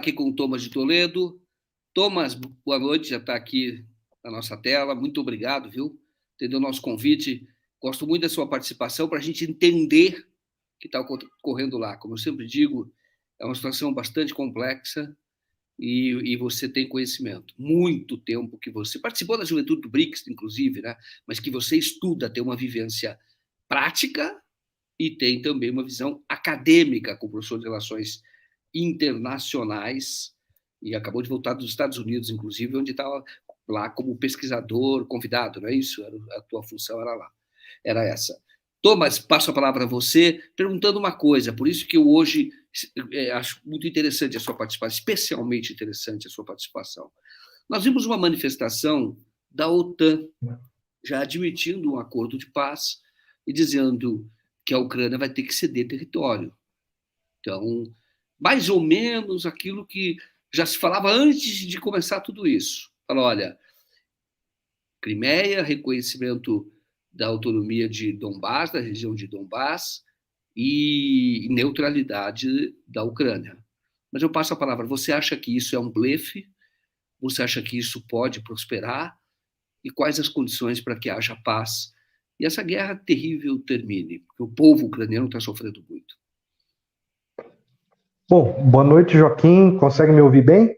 Aqui com o Thomas de Toledo. Thomas, boa noite, já está aqui na nossa tela. Muito obrigado, viu? Entendeu o nosso convite. Gosto muito da sua participação para a gente entender o que está ocorrendo lá. Como eu sempre digo, é uma situação bastante complexa e você tem conhecimento. Muito tempo que você participou da juventude do BRICS, inclusive, né? Mas que você estuda, tem uma vivência prática e tem também uma visão acadêmica como professor de relações internacionais, e acabou de voltar dos Estados Unidos, inclusive, onde estava lá como pesquisador convidado, não é isso? A tua função era lá, era essa. Thomas, passo a palavra a você, perguntando uma coisa, por isso que eu hoje acho muito interessante a sua participação, especialmente interessante a sua participação. Nós vimos uma manifestação da OTAN, já admitindo um acordo de paz e dizendo que a Ucrânia vai ter que ceder território. Então, mais ou menos aquilo que já se falava antes de começar tudo isso. Fala, olha, Crimeia, reconhecimento da autonomia de Donbás, da região de Donbás, e neutralidade da Ucrânia. Mas eu passo a palavra. Você acha que isso é um blefe? Você acha que isso pode prosperar? E quais as condições para que haja paz e essa guerra terrível termine? Porque o povo ucraniano está sofrendo muito. Bom, boa noite, Joaquim. Consegue me ouvir bem?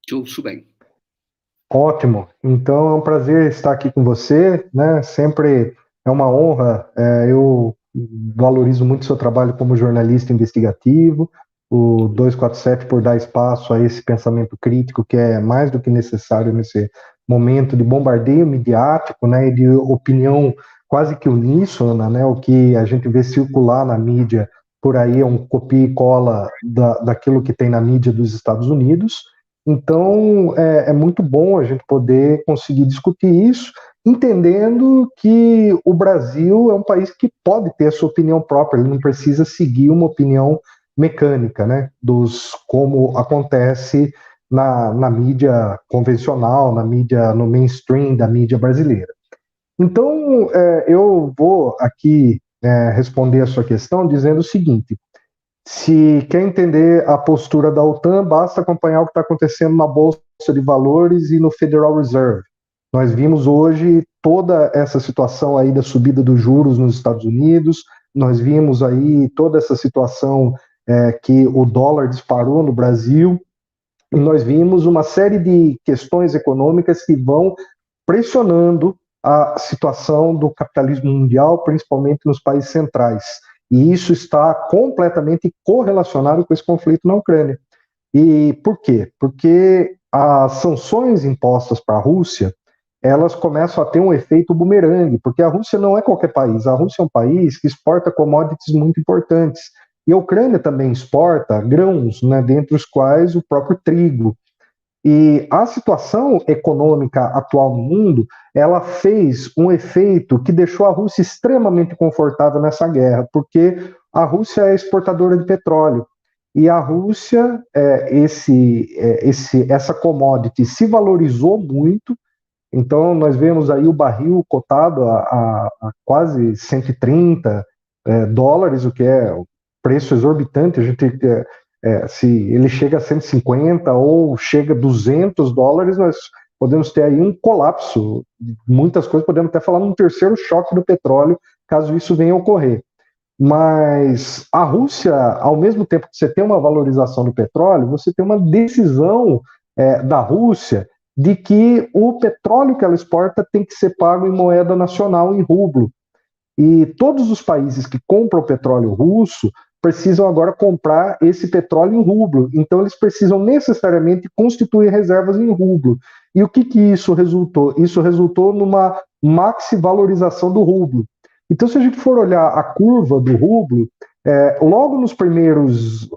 Te ouço bem. Ótimo. Então é um prazer estar aqui com você, né? Sempre é uma honra. Eu valorizo muito o seu trabalho como jornalista investigativo, o 247 por dar espaço a esse pensamento crítico que é mais do que necessário nesse momento de bombardeio midiático, né? E de opinião quase que uníssona, né? O que a gente vê circular na mídia por aí é um copia e cola daquilo que tem na mídia dos Estados Unidos. Então, é muito bom a gente poder conseguir discutir isso, entendendo que o Brasil é um país que pode ter a sua opinião própria, ele não precisa seguir uma opinião mecânica, né, como acontece na mídia convencional, na mídia, no mainstream da mídia brasileira. Então, eu vou aqui responder a sua questão dizendo o seguinte: se quer entender a postura da OTAN, basta acompanhar o que está acontecendo na Bolsa de Valores e no Federal Reserve. Nós vimos hoje toda essa situação aí da subida dos juros nos Estados Unidos, nós vimos aí toda essa situação que o dólar disparou no Brasil, e nós vimos uma série de questões econômicas que vão pressionando a situação do capitalismo mundial, principalmente nos países centrais. E isso está completamente correlacionado com esse conflito na Ucrânia. E por quê? Porque as sanções impostas para a Rússia, elas começam a ter um efeito bumerangue, porque a Rússia não é qualquer país, a Rússia é um país que exporta commodities muito importantes. E a Ucrânia também exporta grãos, né, dentre os quais o próprio trigo. E a situação econômica atual no mundo, ela fez um efeito que deixou a Rússia extremamente confortável nessa guerra, porque a Rússia é exportadora de petróleo. E a Rússia, essa commodity se valorizou muito, então nós vemos aí o barril cotado a quase 130 dólares, o que é um preço exorbitante. A gente se ele chega a 150 ou chega a 200 dólares, nós podemos ter aí um colapso, muitas coisas, podemos até falar num terceiro choque do petróleo, caso isso venha a ocorrer. Mas a Rússia, ao mesmo tempo que você tem uma valorização do petróleo, você tem uma decisão da Rússia de que o petróleo que ela exporta tem que ser pago em moeda nacional, em rublo. E todos os países que compram petróleo russo precisam agora comprar esse petróleo em rublo. Então, eles precisam necessariamente constituir reservas em rublo. E o que isso resultou? Isso resultou numa maxi-valorização do rublo. Então, se a gente for olhar a curva do rublo, logo nos primeiros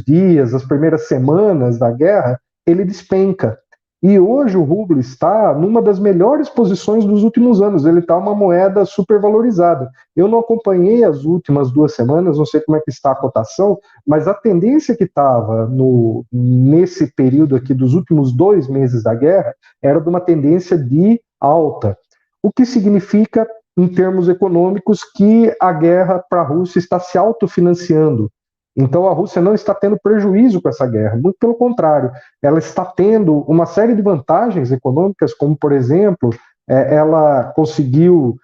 dias, as primeiras semanas da guerra, ele despenca. E hoje o rublo está numa das melhores posições dos últimos anos, ele está uma moeda supervalorizada. Eu não acompanhei as últimas 2 semanas, não sei como é que está a cotação, mas a tendência que estava nesse período aqui dos últimos 2 meses da guerra era de uma tendência de alta, o que significa, em termos econômicos, que a guerra para a Rússia está se autofinanciando. Então a Rússia não está tendo prejuízo com essa guerra, muito pelo contrário, ela está tendo uma série de vantagens econômicas, como por exemplo, ela conseguiu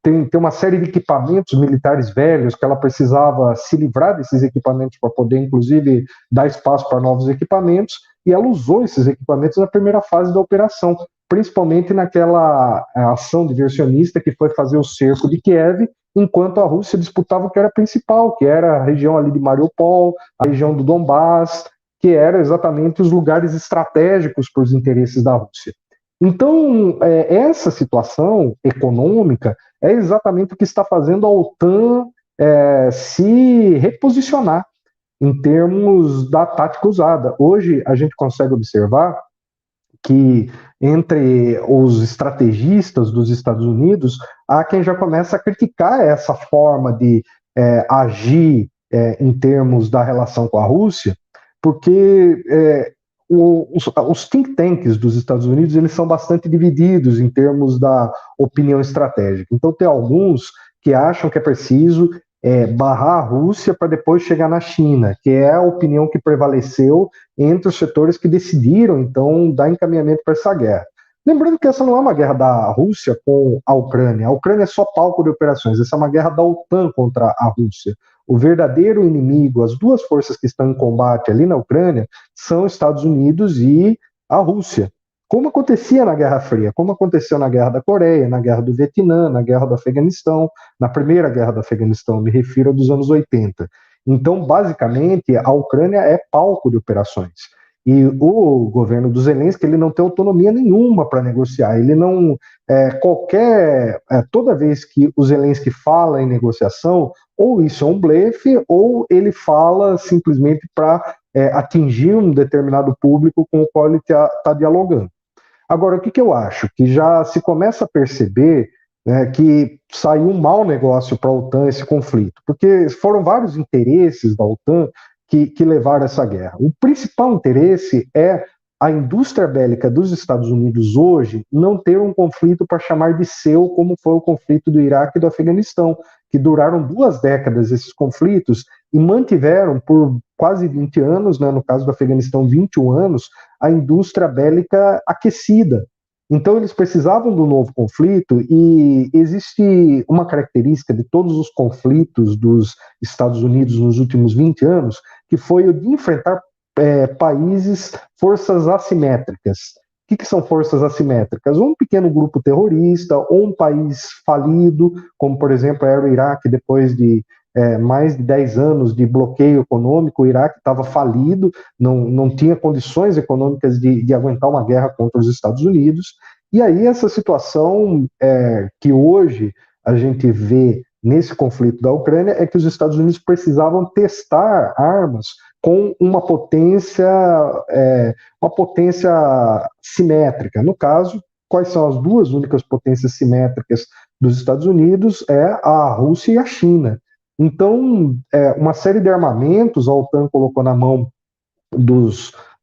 ter uma série de equipamentos militares velhos que ela precisava se livrar desses equipamentos para poder, inclusive, dar espaço para novos equipamentos, e ela usou esses equipamentos na primeira fase da operação, principalmente naquela ação diversionista que foi fazer o cerco de Kiev, enquanto a Rússia disputava o que era principal, que era a região ali de Mariupol, a região do Donbass, que eram exatamente os lugares estratégicos para os interesses da Rússia. Então, essa situação econômica é exatamente o que está fazendo a OTAN se reposicionar em termos da tática usada. Hoje, a gente consegue observar que entre os estrategistas dos Estados Unidos, há quem já começa a criticar essa forma de agir em termos da relação com a Rússia, porque os think tanks dos Estados Unidos eles são bastante divididos em termos da opinião estratégica. Então, tem alguns que acham que é preciso barrar a Rússia para depois chegar na China, que é a opinião que prevaleceu entre os setores que decidiram, então, dar encaminhamento para essa guerra. Lembrando que essa não é uma guerra da Rússia com a Ucrânia é só palco de operações, essa é uma guerra da OTAN contra a Rússia. O verdadeiro inimigo, as duas forças que estão em combate ali na Ucrânia, são os Estados Unidos e a Rússia. Como acontecia na Guerra Fria, como aconteceu na Guerra da Coreia, na Guerra do Vietnã, na Guerra do Afeganistão, na Primeira Guerra do Afeganistão, me refiro a dos anos 80. Então, basicamente, a Ucrânia é palco de operações. E o governo do Zelensky ele não tem autonomia nenhuma para negociar. Ele não toda vez que o Zelensky fala em negociação, ou isso é um blefe, ou ele fala simplesmente para atingir um determinado público com o qual ele está dialogando. Agora, o que eu acho? Que já se começa a perceber que saiu um mau negócio para a OTAN esse conflito, porque foram vários interesses da OTAN que levaram essa guerra. O principal interesse é a indústria bélica dos Estados Unidos hoje não ter um conflito para chamar de seu, como foi o conflito do Iraque e do Afeganistão, que duraram 2 décadas esses conflitos e mantiveram por quase 20 anos, né, no caso do Afeganistão 21 anos, a indústria bélica aquecida. Então eles precisavam do novo conflito e existe uma característica de todos os conflitos dos Estados Unidos nos últimos 20 anos, que foi o de enfrentar países, forças assimétricas. O que são forças assimétricas? Um pequeno grupo terrorista, ou um país falido, como por exemplo era o Iraque, depois de mais de 10 anos de bloqueio econômico, o Iraque estava falido, não tinha condições econômicas de aguentar uma guerra contra os Estados Unidos, e aí essa situação que hoje a gente vê nesse conflito da Ucrânia é que os Estados Unidos precisavam testar armas com uma potência simétrica. No caso, quais são as duas únicas potências simétricas dos Estados Unidos? É a Rússia e a China. Então, uma série de armamentos a OTAN colocou na mão do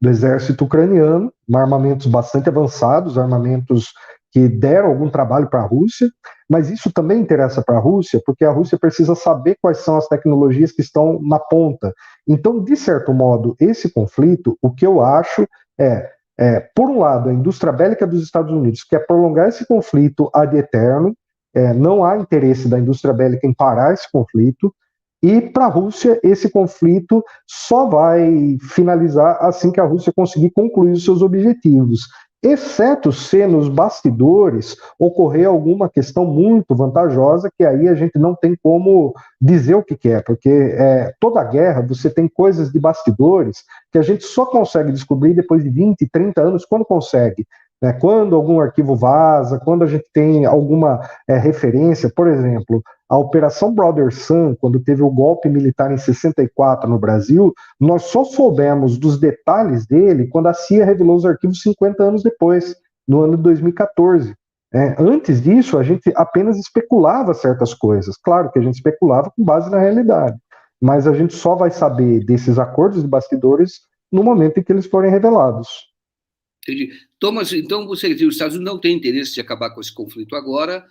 exército ucraniano, armamentos bastante avançados, armamentos que deram algum trabalho para a Rússia, mas isso também interessa para a Rússia, porque a Rússia precisa saber quais são as tecnologias que estão na ponta. Então, de certo modo, esse conflito, o que eu acho por um lado, a indústria bélica dos Estados Unidos quer prolongar esse conflito ad eterno, não há interesse da indústria bélica em parar esse conflito, e para a Rússia, esse conflito só vai finalizar assim que a Rússia conseguir concluir os seus objetivos, exceto se nos bastidores ocorrer alguma questão muito vantajosa, que aí a gente não tem como dizer o que é, porque toda guerra você tem coisas de bastidores que a gente só consegue descobrir depois de 20, 30 anos, quando consegue. Quando algum arquivo vaza, quando a gente tem alguma referência, por exemplo, a Operação Brother Sun, quando teve o golpe militar em 64 no Brasil, nós só soubemos dos detalhes dele quando a CIA revelou os arquivos 50 anos depois, no ano de 2014. Antes disso, a gente apenas especulava certas coisas. Claro que a gente especulava com base na realidade, mas a gente só vai saber desses acordos de bastidores no momento em que eles forem revelados. Entendi. Thomas, então você diz que os Estados Unidos não têm interesse de acabar com esse conflito agora,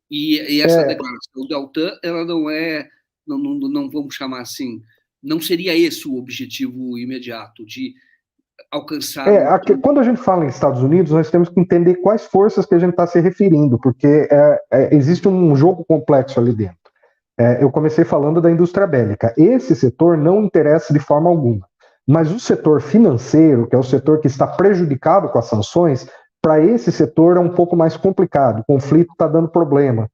e essa declaração da OTAN, ela não é não vamos chamar assim, não seria esse o objetivo imediato, de alcançar... Quando a gente fala em Estados Unidos, nós temos que entender quais forças que a gente está se referindo, porque existe um jogo complexo ali dentro. Eu comecei falando da indústria bélica. Esse setor não interessa de forma alguma. Mas o setor financeiro, que é o setor que está prejudicado com as sanções, para esse setor é um pouco mais complicado. O conflito está dando problema.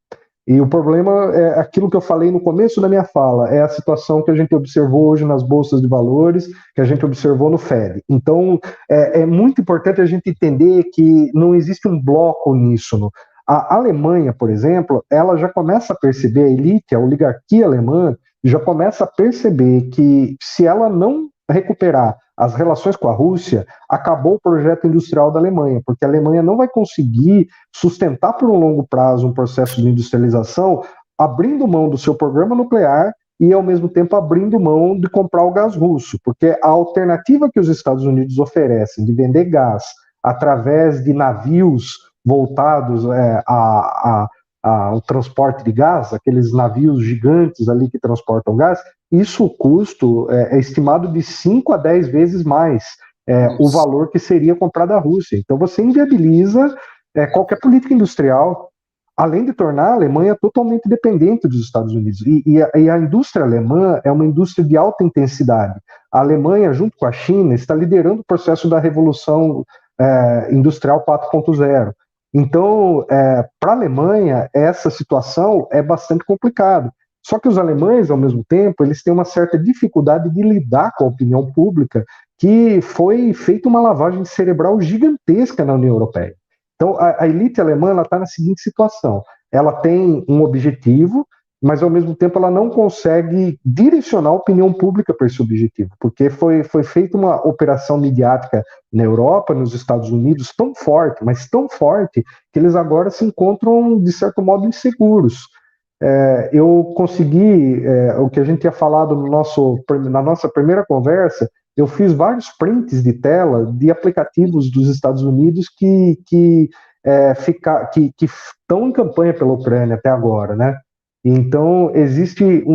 E o problema é aquilo que eu falei no começo da minha fala, é a situação que a gente observou hoje nas bolsas de valores, que a gente observou no Fed. Então, é muito importante a gente entender que não existe um bloco nisso. A Alemanha, por exemplo, ela já começa a perceber, a elite, a oligarquia alemã, já começa a perceber que se ela não recuperar as relações com a Rússia, acabou o projeto industrial da Alemanha, porque a Alemanha não vai conseguir sustentar por um longo prazo um processo de industrialização abrindo mão do seu programa nuclear e, ao mesmo tempo, abrindo mão de comprar o gás russo, porque a alternativa que os Estados Unidos oferecem de vender gás através de navios voltados ao transporte de gás, aqueles navios gigantes ali que transportam gás, isso o custo é estimado de 5 a 10 vezes mais o valor que seria comprar da Rússia. Então você inviabiliza qualquer política industrial, além de tornar a Alemanha totalmente dependente dos Estados Unidos. E a indústria alemã é uma indústria de alta intensidade. A Alemanha, junto com a China, está liderando o processo da Revolução Industrial 4.0. Então, para a Alemanha, essa situação é bastante complicada. Só que os alemães, ao mesmo tempo, eles têm uma certa dificuldade de lidar com a opinião pública, que foi feita uma lavagem cerebral gigantesca na União Europeia. Então, a elite alemã está na seguinte situação: ela tem um objetivo, mas ao mesmo tempo ela não consegue direcionar a opinião pública para esse objetivo, porque foi feita uma operação midiática na Europa, nos Estados Unidos, tão forte, mas tão forte, que eles agora se encontram, de certo modo, inseguros. Eu consegui, o que a gente tinha falado na nossa primeira conversa, eu fiz vários prints de tela de aplicativos dos Estados Unidos que estão em campanha pela Ucrânia até agora, né? Então, existe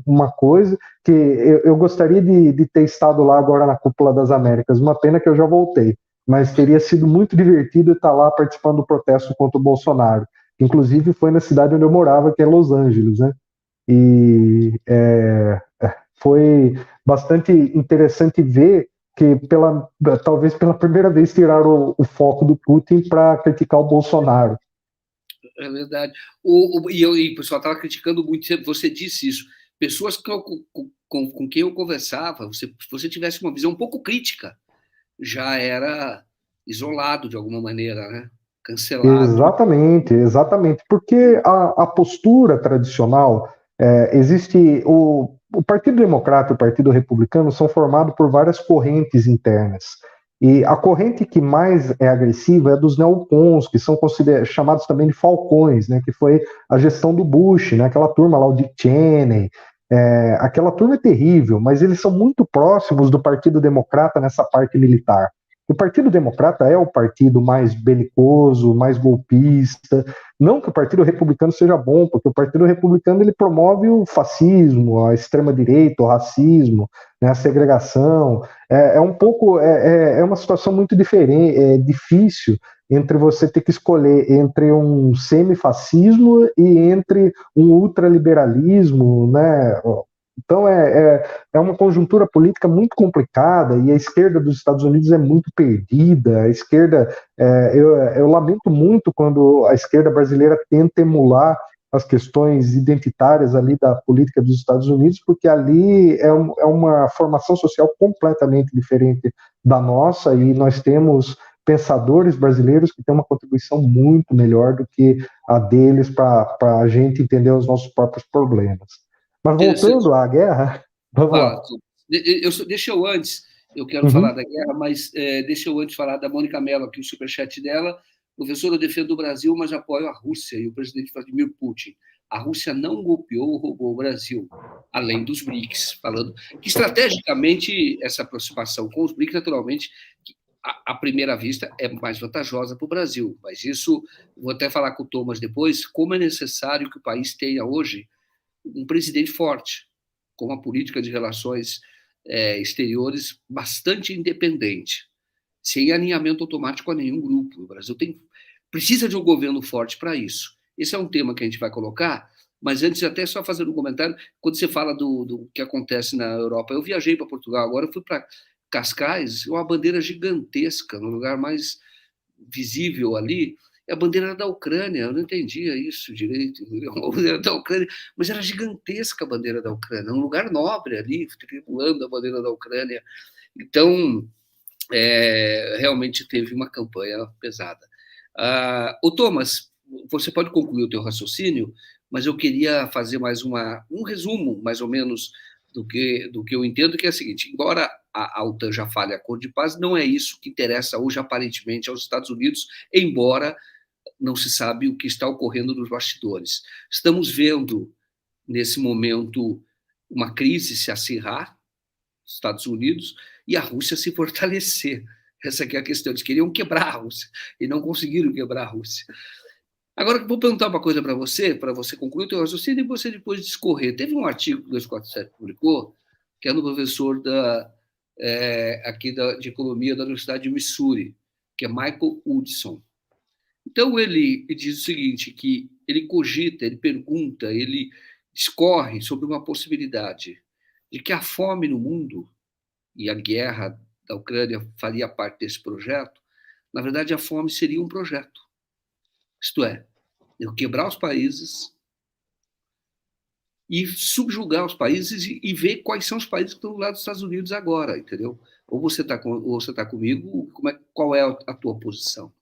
uma coisa que eu gostaria de ter estado lá agora na Cúpula das Américas, uma pena que eu já voltei, mas teria sido muito divertido estar lá participando do protesto contra o Bolsonaro. Inclusive foi na cidade onde eu morava, que é Los Angeles, né? E foi bastante interessante ver que talvez pela primeira vez tiraram o foco do Putin para criticar o Bolsonaro. É verdade. E o pessoal estava criticando muito, você disse isso. Pessoas com quem eu conversava, se você tivesse uma visão um pouco crítica, já era isolado de alguma maneira, né? Cancelado. Exatamente. Porque a postura tradicional, existe. O Partido Democrata e o Partido Republicano são formados por várias correntes internas. E a corrente que mais é agressiva é dos neocons, que são chamados também de falcões, né, que foi a gestão do Bush, né, aquela turma lá, o Dick Cheney. Aquela turma é terrível, mas eles são muito próximos do Partido Democrata nessa parte militar. O Partido Democrata é o partido mais belicoso, mais golpista. Não que o Partido Republicano seja bom, porque o Partido Republicano ele promove o fascismo, a extrema-direita, o racismo, né, a segregação. É uma situação muito diferente, difícil entre você ter que escolher entre um semifascismo e entre um ultraliberalismo, né? Então é uma conjuntura política muito complicada e a esquerda dos Estados Unidos é muito perdida. A esquerda, eu lamento muito quando a esquerda brasileira tenta emular as questões identitárias ali da política dos Estados Unidos, porque ali é uma formação social completamente diferente da nossa e nós temos pensadores brasileiros que têm uma contribuição muito melhor do que a deles para a gente entender os nossos próprios problemas. Mas voltando à guerra, vamos lá. Deixa eu antes, eu quero falar da guerra, mas deixa eu antes falar da Mônica Mello, aqui o superchat dela. Professor, eu defendo o Brasil, mas apoio a Rússia e o presidente Vladimir Putin. A Rússia não golpeou ou roubou o Brasil, além dos BRICS, falando que estrategicamente essa aproximação com os BRICS, naturalmente, à primeira vista, é mais vantajosa para o Brasil. Mas isso, vou até falar com o Thomas depois, como é necessário que o país tenha hoje um presidente forte, com uma política de relações exteriores bastante independente, sem alinhamento automático a nenhum grupo. O Brasil precisa de um governo forte para isso. Esse é um tema que a gente vai colocar, mas antes, até só fazer um comentário, quando você fala do que acontece na Europa, eu viajei para Portugal, agora eu fui para Cascais, uma bandeira gigantesca, no lugar mais visível ali, é a bandeira da Ucrânia. Eu não entendia isso direito, a bandeira da Ucrânia, mas era gigantesca a bandeira da Ucrânia, um lugar nobre ali, tripulando a bandeira da Ucrânia. Então, realmente teve uma campanha pesada. O Thomas, você pode concluir o teu raciocínio, mas eu queria fazer mais um resumo, mais ou menos, do que eu entendo, que é o seguinte: embora a OTAN já fale acordo de paz, não é isso que interessa hoje, aparentemente, aos Estados Unidos, embora não se sabe o que está ocorrendo nos bastidores. Estamos vendo, nesse momento, uma crise se acirrar, Estados Unidos, e a Rússia se fortalecer. Essa aqui é a questão. Eles queriam quebrar a Rússia e não conseguiram quebrar a Rússia. Agora, vou perguntar uma coisa para você concluir o teu raciocínio e você depois discorrer. Teve um artigo que o 247 publicou, que é do professor de Economia da Universidade de Missouri, que é Michael Hudson. Então, ele diz o seguinte, que ele cogita, ele pergunta, ele discorre sobre uma possibilidade de que a fome no mundo, e a guerra da Ucrânia faria parte desse projeto, na verdade, a fome seria um projeto. Isto é, eu quebrar os países e subjugar os países e ver quais são os países que estão do lado dos Estados Unidos agora, entendeu? Ou você está comigo, qual é a tua posição?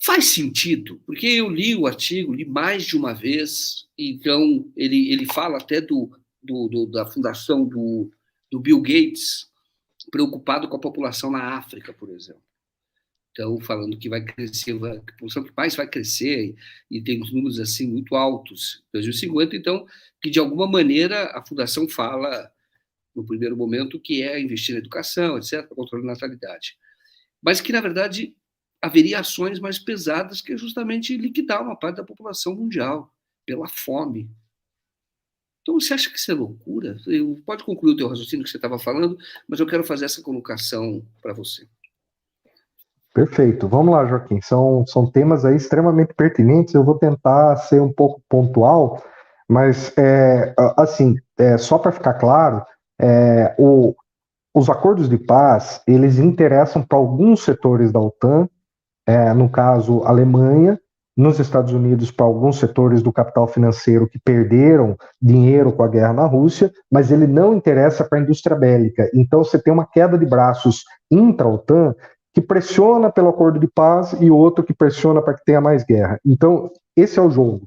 Faz sentido, porque eu li o artigo, li mais de uma vez, então ele fala até da fundação do Bill Gates, preocupado com a população na África, por exemplo. Então, falando que vai crescer, a população que mais vai crescer, e tem uns números assim muito altos em 2050, então, que de alguma maneira a fundação fala, no primeiro momento, que é investir na educação, etc., para controle da natalidade. Mas que, na verdade, haveria ações mais pesadas, que é justamente liquidar uma parte da população mundial, pela fome. Então, você acha que isso é loucura? Pode concluir o teu raciocínio que você estava falando, mas eu quero fazer essa colocação para você. Perfeito. Vamos lá, Joaquim. São temas aí extremamente pertinentes. Eu vou tentar ser um pouco pontual, mas, só para ficar claro, os acordos de paz, eles interessam para alguns setores da OTAN, no caso, Alemanha, nos Estados Unidos, para alguns setores do capital financeiro que perderam dinheiro com a guerra na Rússia, mas ele não interessa para a indústria bélica. Então, você tem uma queda de braços intra-OTAN que pressiona pelo acordo de paz e outro que pressiona para que tenha mais guerra. Então, esse é o jogo.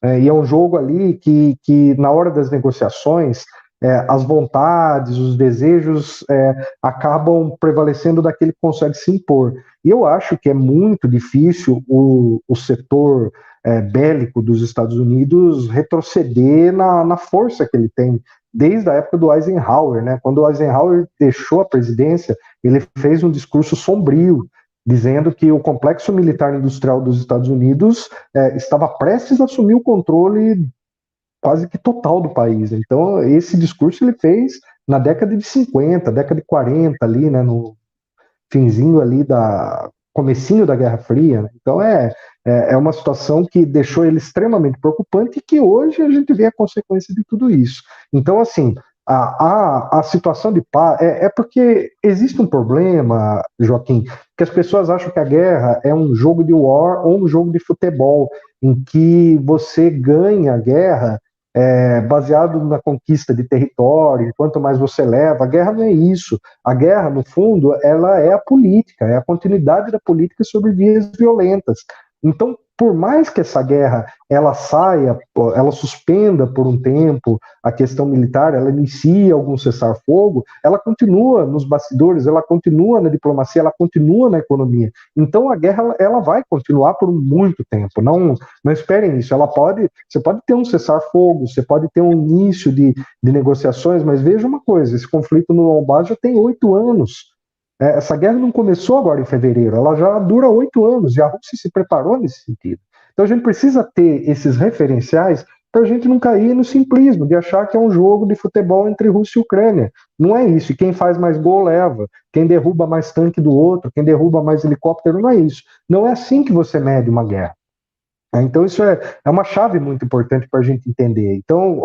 E é um jogo ali que na hora das negociações, as vontades, os desejos acabam prevalecendo daquele que consegue se impor. E eu acho que é muito difícil o setor bélico dos Estados Unidos retroceder na força que ele tem, desde a época do Eisenhower, né? Quando o Eisenhower deixou a presidência, ele fez um discurso sombrio, dizendo que o complexo militar industrial dos Estados Unidos estava prestes a assumir o controle quase que total do país. Então, esse discurso ele fez na década de 50, década de 40, ali, né, no finzinho ali comecinho da Guerra Fria. Né? Então, é uma situação que deixou ele extremamente preocupante e que hoje a gente vê a consequência de tudo isso. Então, assim, a situação de paz é porque existe um problema, Joaquim, que as pessoas acham que a guerra é um jogo de war ou um jogo de futebol, em que você ganha a guerra baseado na conquista de território, enquanto mais você leva. A guerra não é isso. A guerra, no fundo, ela é a política, é a continuidade da política sobre vias violentas. Então, por mais que essa guerra ela saia, ela suspenda por um tempo a questão militar, ela inicie algum cessar-fogo, ela continua nos bastidores, ela continua na diplomacia, ela continua na economia. Então a guerra ela vai continuar por muito tempo. Não esperem isso. Você pode ter um cessar-fogo, você pode ter um início de negociações, mas veja uma coisa: esse conflito no Donbás já tem 8 anos. Essa guerra não começou agora em fevereiro, ela já dura 8 anos, e a Rússia se preparou nesse sentido. Então a gente precisa ter esses referenciais para a gente não cair no simplismo de achar que é um jogo de futebol entre Rússia e Ucrânia. Não é isso. E quem faz mais gol leva. Quem derruba mais tanque do outro, quem derruba mais helicóptero, não é isso. Não é assim que você mede uma guerra. Então isso é uma chave muito importante para a gente entender. Então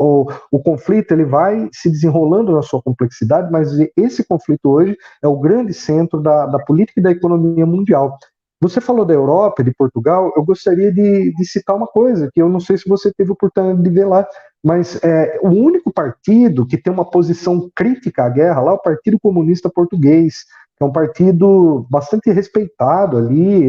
o conflito ele vai se desenrolando na sua complexidade, mas esse conflito hoje é o grande centro da política e da economia mundial. Você falou da Europa, de Portugal, eu gostaria de citar uma coisa, que eu não sei se você teve a oportunidade de ver lá, mas o único partido que tem uma posição crítica à guerra lá é o Partido Comunista Português, que é um partido bastante respeitado ali,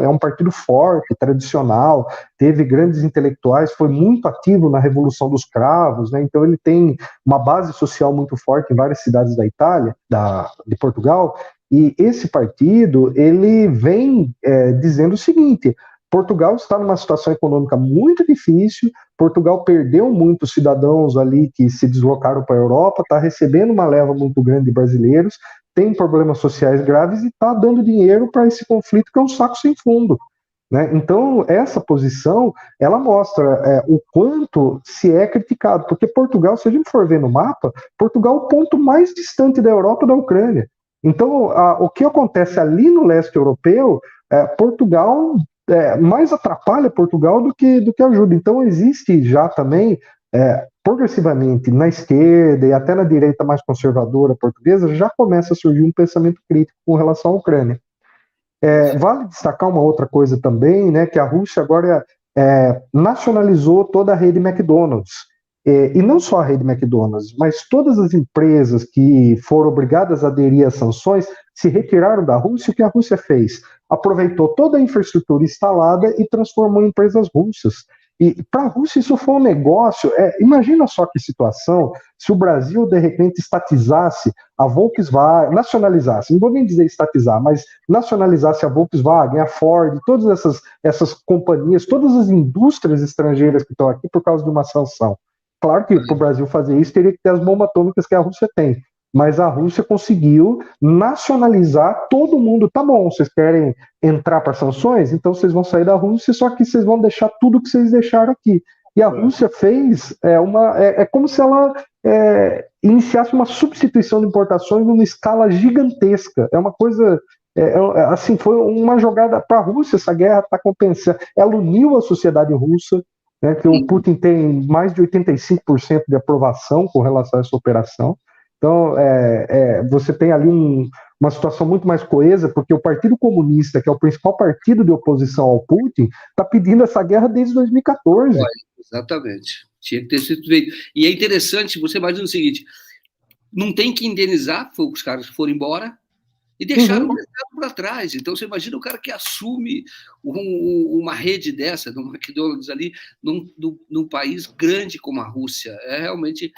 é um partido forte, tradicional, teve grandes intelectuais, foi muito ativo na Revolução dos Cravos, né? Então ele tem uma base social muito forte em várias cidades da Itália, de Portugal, e esse partido, ele vem dizendo o seguinte: Portugal está numa situação econômica muito difícil, Portugal perdeu muitos cidadãos ali que se deslocaram para a Europa, está recebendo uma leva muito grande de brasileiros, tem problemas sociais graves e está dando dinheiro para esse conflito que é um saco sem fundo. Né? Então, essa posição, ela mostra o quanto se é criticado, porque Portugal, se a gente for ver no mapa, Portugal é o ponto mais distante da Europa da Ucrânia. Então, o que acontece ali no leste europeu, Portugal mais atrapalha Portugal do que ajuda. Então, existe já também, progressivamente, na esquerda e até na direita mais conservadora portuguesa, já começa a surgir um pensamento crítico com relação à Ucrânia. Vale destacar uma outra coisa também, né, que a Rússia agora nacionalizou toda a rede McDonald's. E não só a rede McDonald's, mas todas as empresas que foram obrigadas a aderir às sanções se retiraram da Rússia. O que a Rússia fez? Aproveitou toda a infraestrutura instalada e transformou em empresas russas. E para a Rússia isso foi um negócio. Imagina só que situação se o Brasil de repente estatizasse a Volkswagen, nacionalizasse, não vou nem dizer estatizar, mas nacionalizasse a Volkswagen, a Ford, todas essas companhias, todas as indústrias estrangeiras que estão aqui por causa de uma sanção. Claro que para o Brasil fazer isso teria que ter as bombas atômicas que a Rússia tem, mas a Rússia conseguiu nacionalizar todo mundo. Tá bom, vocês querem entrar para sanções? Então vocês vão sair da Rússia, só que vocês vão deixar tudo que vocês deixaram aqui. E a Rússia fez como se ela iniciasse uma substituição de importações numa escala gigantesca. É uma coisa... assim, foi uma jogada para a Rússia, essa guerra está compensando. Ela uniu a sociedade russa, né, que o Putin tem mais de 85% de aprovação com relação a essa operação. Então, você tem ali uma situação muito mais coesa, porque o Partido Comunista, que é o principal partido de oposição ao Putin, está pedindo essa guerra desde 2014. Exatamente. Tinha que ter sido feito. E é interessante, você imagina o seguinte, não tem que indenizar, foi os caras que foram embora, e deixaram o mercado para trás. Então, você imagina o cara que assume uma rede dessa, no McDonald's ali, num país grande como a Rússia. É realmente...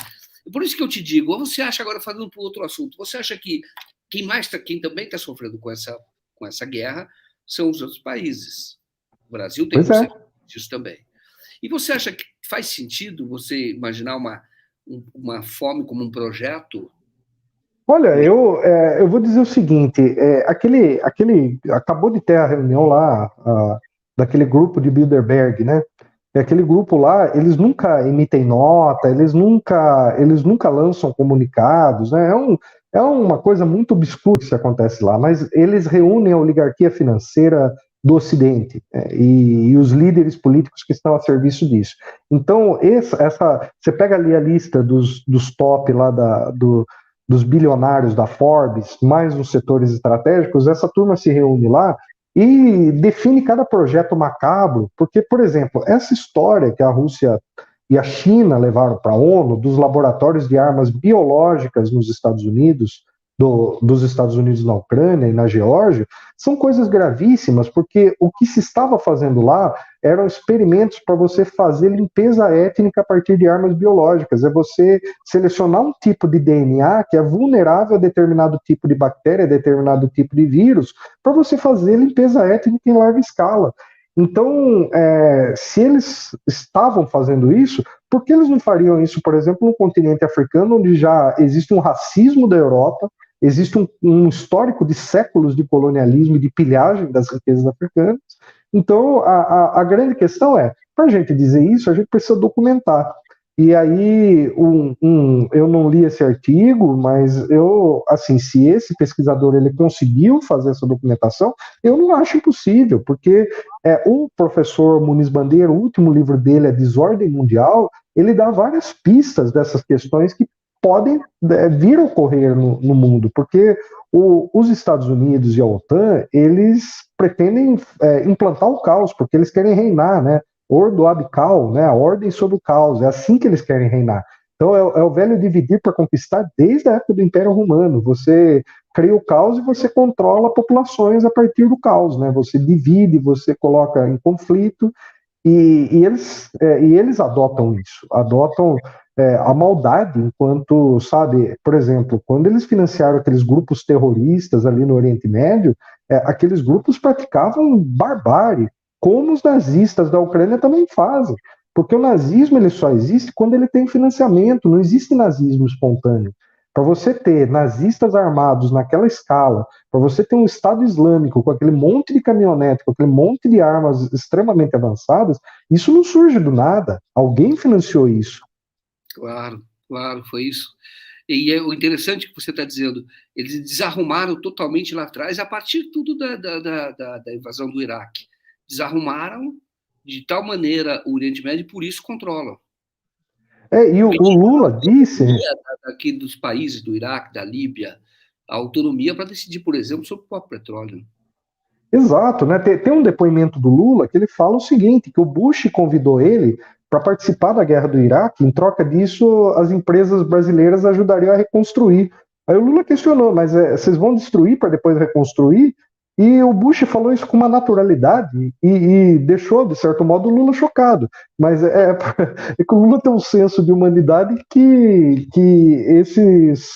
Por isso que eu te digo, você acha, agora falando para outro assunto, você acha que quem também está sofrendo com essa guerra são os outros países? O Brasil tem disso também. E você acha que faz sentido você imaginar uma fome como um projeto? Olha, eu vou dizer o seguinte, acabou de ter a reunião lá, daquele grupo de Bilderberg, né? Aquele grupo lá, eles nunca emitem nota, eles nunca lançam comunicados, né? É uma coisa muito obscura que acontece lá, mas eles reúnem a oligarquia financeira do Ocidente, e os líderes políticos que estão a serviço disso. Então, você pega ali a lista dos top lá dos bilionários da Forbes, mais os setores estratégicos, essa turma se reúne lá e define cada projeto macabro, porque, por exemplo, essa história que a Rússia e a China levaram para a ONU, dos laboratórios de armas biológicas nos Estados Unidos, dos Estados Unidos na Ucrânia e na Geórgia, são coisas gravíssimas, porque o que se estava fazendo lá eram experimentos para você fazer limpeza étnica a partir de armas biológicas. É você selecionar um tipo de DNA que é vulnerável a determinado tipo de bactéria, a determinado tipo de vírus, para você fazer limpeza étnica em larga escala. Então, se eles estavam fazendo isso, por que eles não fariam isso, por exemplo, no continente africano, onde já existe um racismo da Europa, existe um histórico de séculos de colonialismo e de pilhagem das riquezas africanas? Então, a grande questão é, Para a gente dizer isso, a gente precisa documentar. E aí, eu não li esse artigo, mas assim, se esse pesquisador ele conseguiu fazer essa documentação, eu não acho impossível, porque o professor Muniz Bandeira, o último livro dele, A Desordem Mundial, ele dá várias pistas dessas questões que podem vir a ocorrer no mundo, porque os Estados Unidos e a OTAN, eles pretendem implantar o caos, porque eles querem reinar, né? Ordo ab caos, né? A ordem sobre o caos, é assim que eles querem reinar. Então é o velho dividir para conquistar desde a época do Império Romano. Você cria o caos e você controla populações a partir do caos, né? Você divide, você coloca em conflito e eles adotam isso, adotam a maldade enquanto, sabe, por exemplo, quando eles financiaram aqueles grupos terroristas ali no Oriente Médio, aqueles grupos praticavam barbárie, como os nazistas da Ucrânia também fazem, porque o nazismo ele só existe quando ele tem financiamento, não existe nazismo espontâneo. Para você ter nazistas armados naquela escala, para você ter um Estado Islâmico com aquele monte de caminhonete, com aquele monte de armas extremamente avançadas, isso não surge do nada. Alguém financiou isso. Claro, claro, foi isso. E o interessante que você está dizendo, eles desarrumaram totalmente lá atrás, a partir tudo da invasão do Iraque. Desarrumaram de tal maneira o Oriente Médio e por isso controlam. E o Lula disse... Aqui dos países do Iraque, da Líbia, a autonomia para decidir, por exemplo, sobre o próprio petróleo. Exato, né? Tem um depoimento do Lula que ele fala o seguinte, que o Bush convidou ele para participar da guerra do Iraque, em troca disso as empresas brasileiras ajudariam a reconstruir. Aí o Lula questionou, mas vocês vão destruir para depois reconstruir? E o Bush falou isso com uma naturalidade e deixou, de certo modo, o Lula chocado. Mas é que o Lula tem um senso de humanidade que esses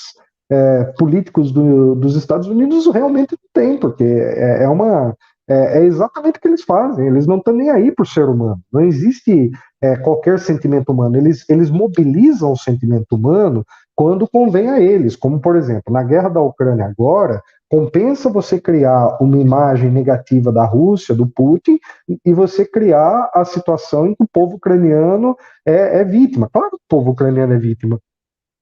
políticos dos Estados Unidos realmente não têm, porque é exatamente o que eles fazem. Eles não estão nem aí por ser humano. Não existe qualquer sentimento humano. Eles mobilizam o sentimento humano quando convém a eles. Como, por exemplo, na guerra da Ucrânia agora, compensa você criar uma imagem negativa da Rússia, do Putin, e você criar a situação em que o povo ucraniano é vítima. Claro que o povo ucraniano é vítima.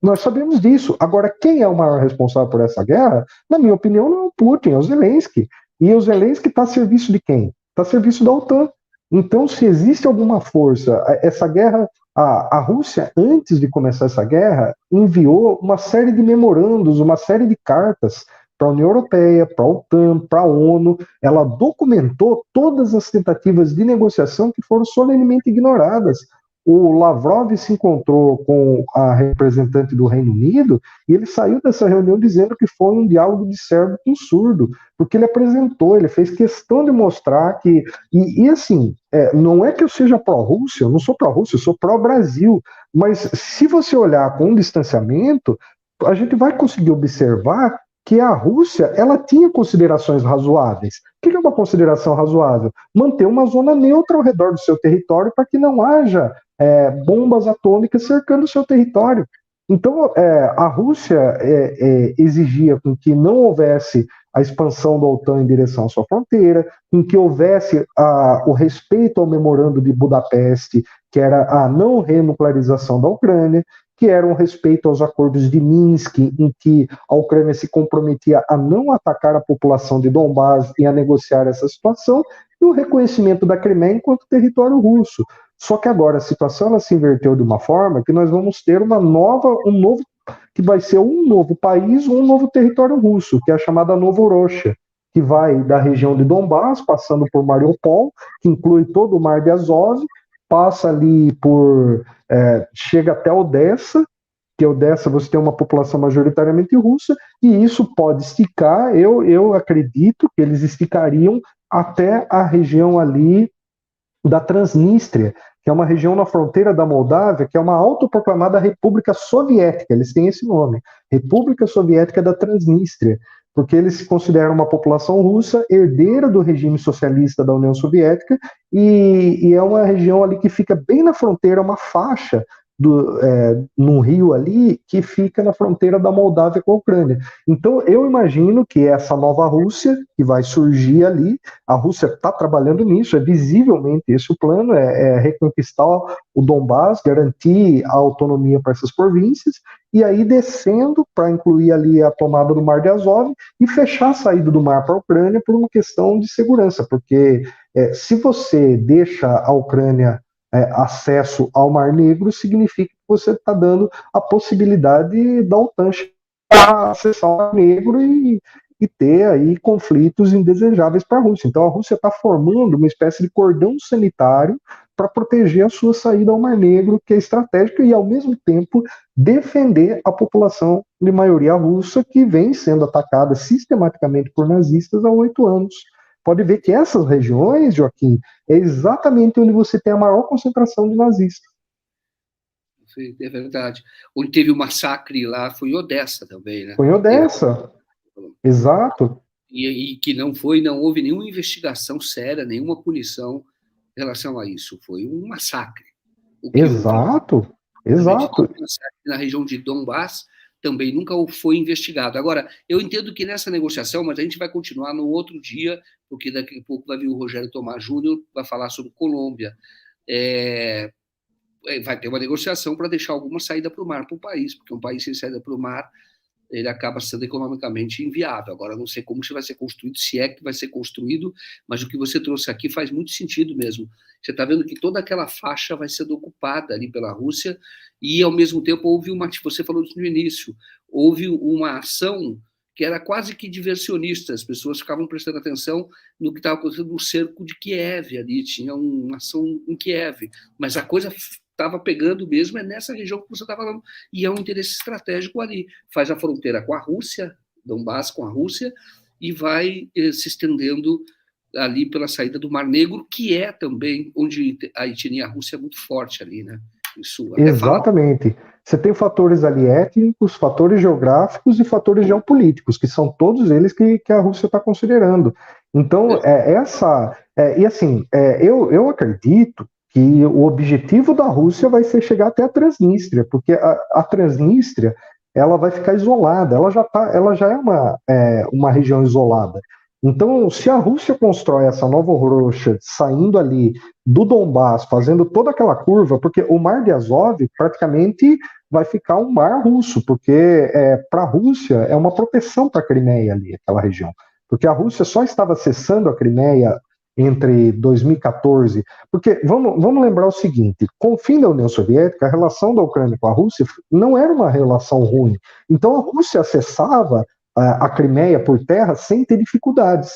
Nós sabemos disso. Agora, quem é o maior responsável por essa guerra? Na minha opinião, não é o Putin, é o Zelensky. E o Zelensky está a serviço de quem? Está a serviço da OTAN. Então, se existe alguma força, essa guerra, a Rússia, antes de começar essa guerra, enviou uma série de memorandos, uma série de cartas para a União Europeia, para a OTAN, para a ONU. Ela documentou todas as tentativas de negociação que foram solenemente ignoradas. O Lavrov se encontrou com a representante do Reino Unido e ele saiu dessa reunião dizendo que foi um diálogo de servo com surdo, porque ele fez questão de mostrar que... E assim, não é que eu seja pró-Rússia, eu não sou pró-Rússia, eu sou pró-Brasil, mas se você olhar com um distanciamento, a gente vai conseguir observar que a Rússia ela tinha considerações razoáveis. O que é uma consideração razoável? Manter uma zona neutra ao redor do seu território para que não haja bombas atômicas cercando o seu território. Então, a Rússia exigia com que não houvesse a expansão da OTAN em direção à sua fronteira, com que houvesse o respeito ao memorando de Budapeste, que era a não renuclearização da Ucrânia, que era um respeito aos acordos de Minsk, em que a Ucrânia se comprometia a não atacar a população de Donbás e a negociar essa situação, e o reconhecimento da Crimeia enquanto território russo. Só que agora a situação ela se inverteu de uma forma que nós vamos ter que vai ser um novo país, um novo território russo, que é a chamada Novorossiya, que vai da região de Donbás, passando por Mariupol, que inclui todo o Mar de Azov, passa ali chega até Odessa, que Odessa você tem uma população majoritariamente russa, e isso pode esticar, eu acredito que eles esticariam até a região ali da Transnistria, que é uma região na fronteira da Moldávia, que é uma autoproclamada República Soviética, eles têm esse nome, República Soviética da Transnistria, porque eles se consideram uma população russa, herdeira do regime socialista da União Soviética, e é uma região ali que fica bem na fronteira, uma faixa num rio ali que fica na fronteira da Moldávia com a Ucrânia. Então, eu imagino que essa nova Rússia, que vai surgir ali, a Rússia está trabalhando nisso, é visivelmente esse o plano, é reconquistar o Donbás, garantir a autonomia para essas províncias, e aí descendo para incluir ali a tomada do Mar de Azov e fechar a saída do mar para a Ucrânia por uma questão de segurança, porque se você deixa a Ucrânia acesso ao Mar Negro, significa que você está dando a possibilidade da OTAN a acessar o Mar Negro e ter aí conflitos indesejáveis para a Rússia. Então a Rússia está formando uma espécie de cordão sanitário para proteger a sua saída ao Mar Negro, que é estratégica, e ao mesmo tempo defender a população de maioria russa que vem sendo atacada sistematicamente por nazistas há 8 anos. Pode ver que essas regiões, Joaquim, é exatamente onde você tem a maior concentração de nazistas. É verdade. Onde teve o massacre lá foi em Odessa também, né? Foi em Odessa, exato. E que não houve nenhuma investigação séria, nenhuma punição em relação a isso. Foi um massacre. Exato. Na região de Donbás também nunca foi investigado. Agora, eu entendo que nessa negociação, mas a gente vai continuar no outro dia, porque daqui a pouco vai vir o Rogério Tomás Júnior, vai falar sobre Colômbia. Vai ter uma negociação para deixar alguma saída para o mar para o país, porque um país sem saída para o mar, ele acaba sendo economicamente inviável. Agora, não sei como isso vai ser construído, se é que vai ser construído, mas o que você trouxe aqui faz muito sentido mesmo. Você está vendo que toda aquela faixa vai sendo ocupada ali pela Rússia e, ao mesmo tempo, houve você falou isso no início, houve uma ação que era quase que diversionista, as pessoas ficavam prestando atenção no que estava acontecendo no cerco de Kiev ali, tinha uma ação em Kiev, mas a coisa estava pegando mesmo nessa região que você está falando, e é um interesse estratégico ali. Faz a fronteira com a Rússia, Donbás com a Rússia, e vai se estendendo ali pela saída do Mar Negro, que é também onde a etnia russa é muito forte ali, né? Isso, exatamente. Você tem fatores ali étnicos, fatores geográficos e fatores geopolíticos, que são todos eles que a Rússia está considerando. Então, eu acredito que o objetivo da Rússia vai ser chegar até a Transnistria, porque a Transnistria ela vai ficar isolada, ela já é uma região isolada. Então, se a Rússia constrói essa nova Rússia saindo ali do Donbás, fazendo toda aquela curva, porque o Mar de Azov praticamente vai ficar um mar russo, porque para a Rússia é uma proteção para a Crimeia ali, aquela região. Porque a Rússia só estava acessando a Crimeia entre 2014, porque vamos lembrar o seguinte, com o fim da União Soviética, a relação da Ucrânia com a Rússia não era uma relação ruim. Então a Rússia acessava a Crimeia por terra sem ter dificuldades.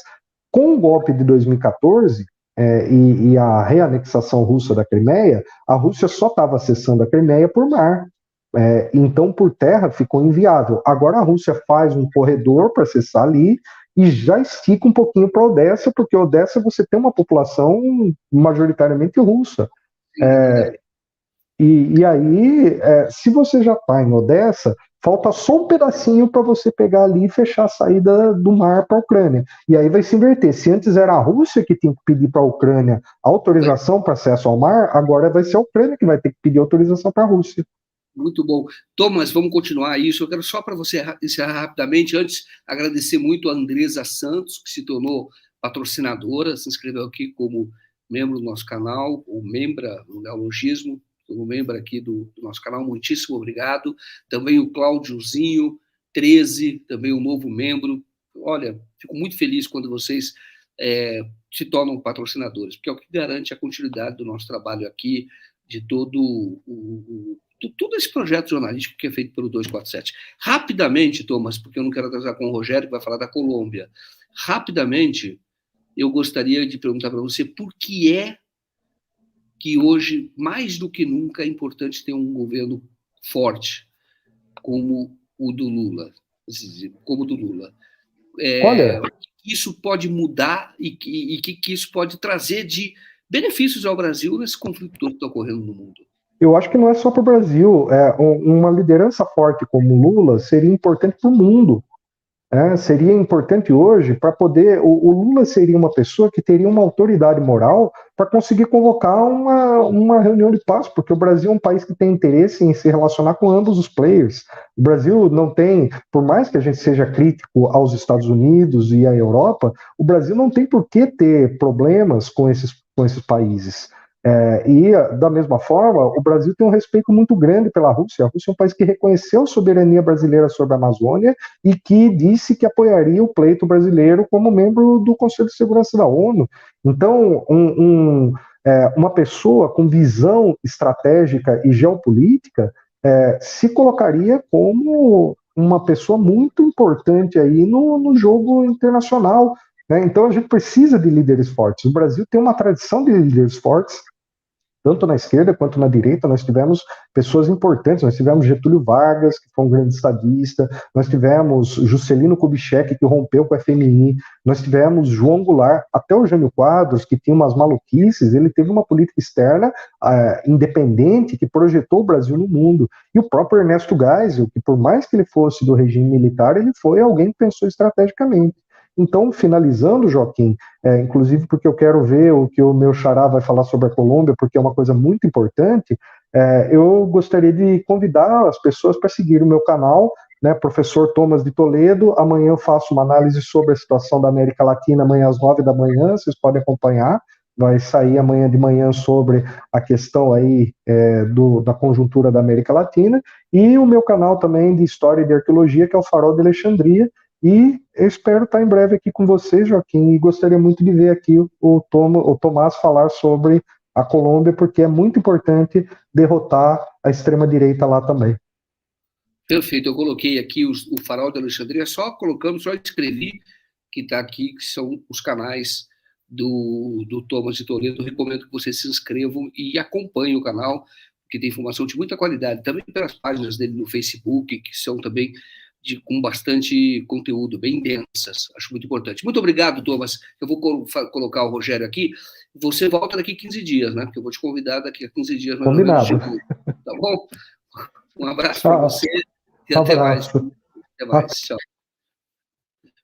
Com o golpe de 2014 e a reanexação russa da Crimeia, a Rússia só estava acessando a Crimeia por mar. Então, por terra, ficou inviável. Agora a Rússia faz um corredor para acessar ali e já estica um pouquinho para Odessa, porque Odessa você tem uma população majoritariamente russa. E aí, se você já está em Odessa, falta só um pedacinho para você pegar ali e fechar a saída do mar para a Ucrânia. E aí vai se inverter. Se antes era a Rússia que tinha que pedir para a Ucrânia autorização para acesso ao mar, agora vai ser a Ucrânia que vai ter que pedir autorização para a Rússia. Muito bom. Thomas, vamos continuar isso. Eu quero só para você encerrar rapidamente, antes agradecer muito a Andresa Santos, que se tornou patrocinadora, se inscreveu aqui como membro do nosso canal, ou membra no Neologismo, como membro aqui do nosso canal, muitíssimo obrigado. Também o Cláudiozinho, 13, também um novo membro. Olha, fico muito feliz quando vocês se tornam patrocinadores, porque é o que garante a continuidade do nosso trabalho aqui, de todo esse projeto jornalístico que é feito pelo 247. Rapidamente, Thomas, porque eu não quero atrasar com o Rogério, que vai falar da Colômbia. Rapidamente, eu gostaria de perguntar para você por que é que hoje, mais do que nunca, é importante ter um governo forte como o do Lula. Olha, isso pode mudar e que isso pode trazer de benefícios ao Brasil nesse conflito todo que está ocorrendo no mundo? Eu acho que não é só para o Brasil. Uma liderança forte como Lula seria importante para o mundo. Seria importante hoje para poder. O Lula seria uma pessoa que teria uma autoridade moral para conseguir convocar uma reunião de paz, porque o Brasil é um país que tem interesse em se relacionar com ambos os players. O Brasil não tem, por mais que a gente seja crítico aos Estados Unidos e à Europa, o Brasil não tem por que ter problemas com esses países. E, da mesma forma, o Brasil tem um respeito muito grande pela Rússia. A Rússia é um país que reconheceu a soberania brasileira sobre a Amazônia e que disse que apoiaria o pleito brasileiro como membro do Conselho de Segurança da ONU. Então, uma pessoa com visão estratégica e geopolítica se colocaria como uma pessoa muito importante aí no jogo internacional, né? Então, a gente precisa de líderes fortes. O Brasil tem uma tradição de líderes fortes, tanto na esquerda quanto na direita. Nós tivemos pessoas importantes, nós tivemos Getúlio Vargas, que foi um grande estadista, nós tivemos Juscelino Kubitschek, que rompeu com a FMI, nós tivemos João Goulart, até o Jânio Quadros, que tinha umas maluquices, ele teve uma política externa independente, que projetou o Brasil no mundo, e o próprio Ernesto Geisel, que por mais que ele fosse do regime militar, ele foi alguém que pensou estrategicamente. Então, finalizando, Joaquim, inclusive porque eu quero ver o que o meu xará vai falar sobre a Colômbia, porque é uma coisa muito importante, eu gostaria de convidar as pessoas para seguir o meu canal, né, Professor Thomas de Toledo. Amanhã eu faço uma análise sobre a situação da América Latina, amanhã às 9 da manhã, vocês podem acompanhar. Vai sair amanhã de manhã sobre a questão aí da conjuntura da América Latina, e o meu canal também de História e de Arqueologia, que é o Farol de Alexandria. E eu espero estar em breve aqui com vocês, Joaquim, e gostaria muito de ver aqui o Tomás falar sobre a Colômbia, porque é muito importante derrotar a extrema-direita lá também. Perfeito, eu coloquei aqui o Farol de Alexandria, só escrevi que está aqui, que são os canais do Thomas de Toledo. Eu recomendo que vocês se inscrevam e acompanhem o canal, que tem informação de muita qualidade, também pelas páginas dele no Facebook, que são também com bastante conteúdo, bem densas. Acho muito importante. Muito obrigado, Thomas. Eu vou colocar o Rogério aqui. Você volta daqui 15 dias, né? Porque eu vou te convidar daqui a 15 dias, mais Combinado. ou menos. Tá bom? Um abraço para você e até mais. Até mais. Tchau.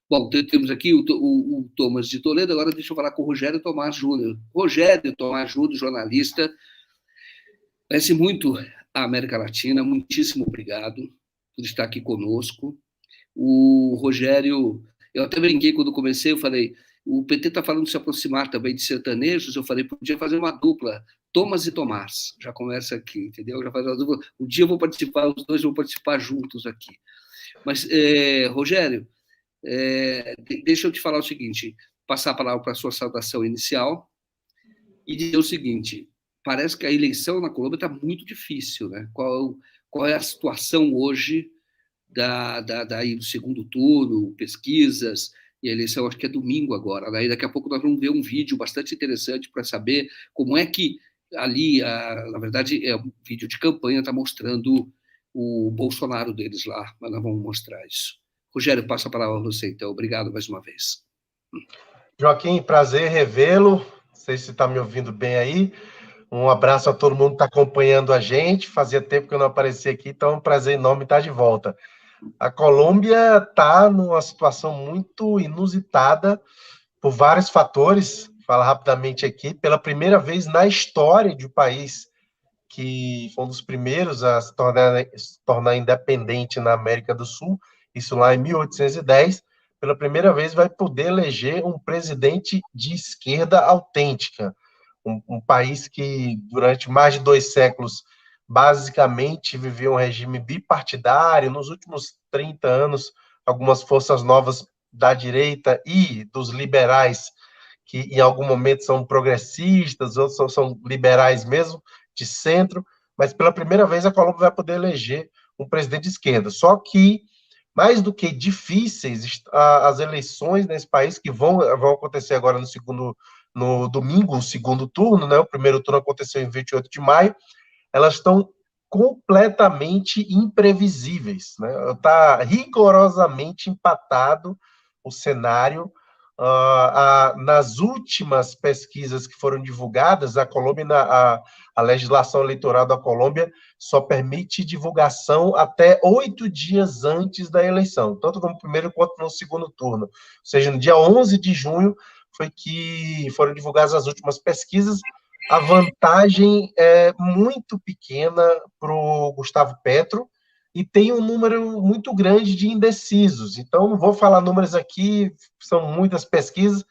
Bom, temos aqui o Thomas de Toledo. Agora deixa eu falar com o Rogério Tomás Júnior. Rogério Tomás Júnior, jornalista, conhece muito a América Latina. Muitíssimo obrigado por estar aqui conosco. O Rogério, eu até brinquei quando comecei, eu falei, o PT está falando de se aproximar também de sertanejos, eu falei, podia fazer uma dupla, Thomas e Tomás, já começa aqui, entendeu? Já faz uma dupla. Um dia eu vou participar, os dois vão participar juntos aqui. Mas, Rogério, deixa eu te falar o seguinte, passar a palavra para a sua saudação inicial e dizer o seguinte, parece que a eleição na Colômbia está muito difícil, né? Qual é a situação hoje do segundo turno, pesquisas, e a eleição acho que é domingo agora, né? E daqui a pouco nós vamos ver um vídeo bastante interessante para saber como é que ali, na verdade, é um vídeo de campanha, está mostrando o Bolsonaro deles lá, mas nós vamos mostrar isso. Rogério, passo a palavra a você, então. Obrigado mais uma vez. Joaquim, prazer revê-lo. Não sei se está me ouvindo bem aí. Um abraço a todo mundo que está acompanhando a gente. Fazia tempo que eu não aparecia aqui, então é um prazer enorme estar de volta. A Colômbia está numa situação muito inusitada por vários fatores. Vou falar rapidamente aqui. Pela primeira vez na história de um país que foi um dos primeiros a se tornar independente na América do Sul, isso lá em 1810, pela primeira vez vai poder eleger um presidente de esquerda autêntica. Um país que, durante mais de 2 séculos, basicamente viveu um regime bipartidário. Nos últimos 30 anos, algumas forças novas da direita e dos liberais, que em algum momento são progressistas, outros são liberais mesmo, de centro, mas pela primeira vez a Colômbia vai poder eleger um presidente de esquerda. Só que, mais do que difíceis, as eleições nesse país, que vão acontecer agora no domingo, o segundo turno, né? O primeiro turno aconteceu em 28 de maio, elas estão completamente imprevisíveis, né? Está rigorosamente empatado o cenário, nas últimas pesquisas que foram divulgadas, a Colômbia, a legislação eleitoral da Colômbia só permite divulgação até 8 dias antes da eleição, tanto no primeiro quanto no segundo turno. Ou seja, no dia 11 de junho foi que foram divulgadas as últimas pesquisas. A vantagem é muito pequena para o Gustavo Petro, e tem um número muito grande de indecisos. Então, não vou falar números aqui, são muitas pesquisas.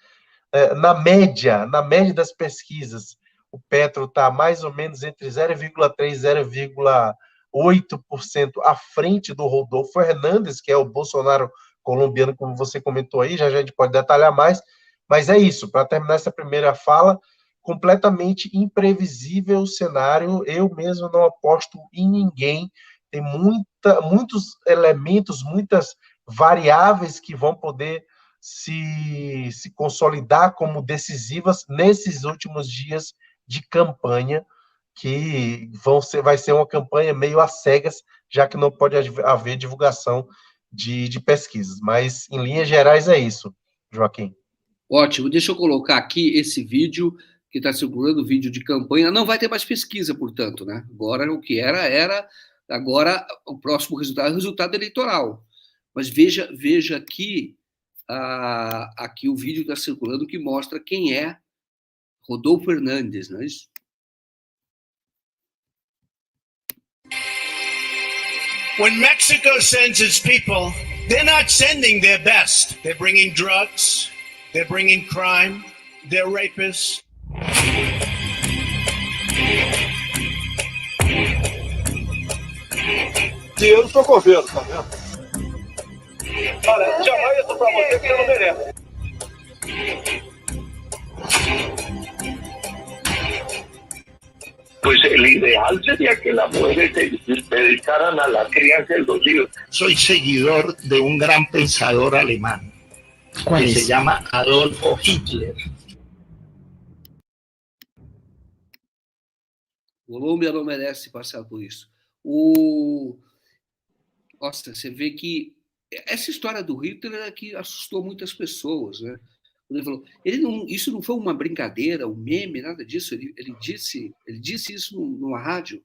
Na média das pesquisas, o Petro está mais ou menos entre 0,3% e 0,8% à frente do Rodolfo Hernandes, que é o Bolsonaro colombiano, como você comentou aí, já a gente pode detalhar mais, mas é isso, para terminar essa primeira fala, completamente imprevisível o cenário, eu mesmo não aposto em ninguém, tem muitos elementos, muitas variáveis que vão poder se consolidar como decisivas nesses últimos dias de campanha, que vai ser uma campanha meio às cegas, já que não pode haver divulgação de pesquisas. Mas, em linhas gerais, é isso, Joaquim. Ótimo. Deixa eu colocar aqui esse vídeo que está circulando, o vídeo de campanha. Não vai ter mais pesquisa, portanto, né? Agora, o que era... Agora, o próximo resultado é o resultado eleitoral. Mas veja aqui, aqui o vídeo está circulando que mostra quem é Rodolfo Hernandes, não é isso? When Mexico sends its people, they're not sending their best. They're bringing drugs, they're bringing crime, they're rapists. Dinheiro pro governo, tá vendo? Olha, jamais isso pra você que você não merece. Pues el ideal sería que las mujeres se dedicaran a la crianza de los hijos. Soy seguidor de un gran pensador alemán que se llama Adolfo Hitler. Colômbia não merece passar por isso. Nossa, você vê que essa história do Hitler é que assustou muitas pessoas, né? Ele falou, isso não foi uma brincadeira, um meme, nada disso. Ele disse isso numa rádio.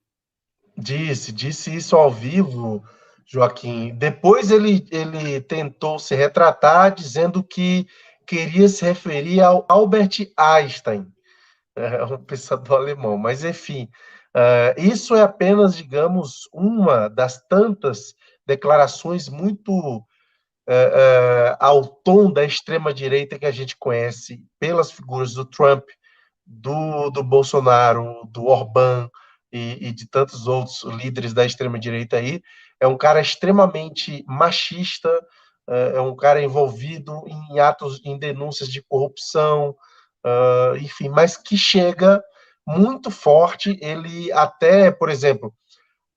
Disse isso ao vivo, Joaquim. Depois ele tentou se retratar dizendo que queria se referir ao Albert Einstein, um pensador alemão. Mas, enfim, isso é apenas, digamos, uma das tantas declarações muito ao tom da extrema-direita que a gente conhece pelas figuras do Trump, do Bolsonaro, do Orbán e de tantos outros líderes da extrema-direita aí. É um cara extremamente machista, é um cara envolvido em denúncias de corrupção, enfim, mas que chega muito forte. Ele até, por exemplo,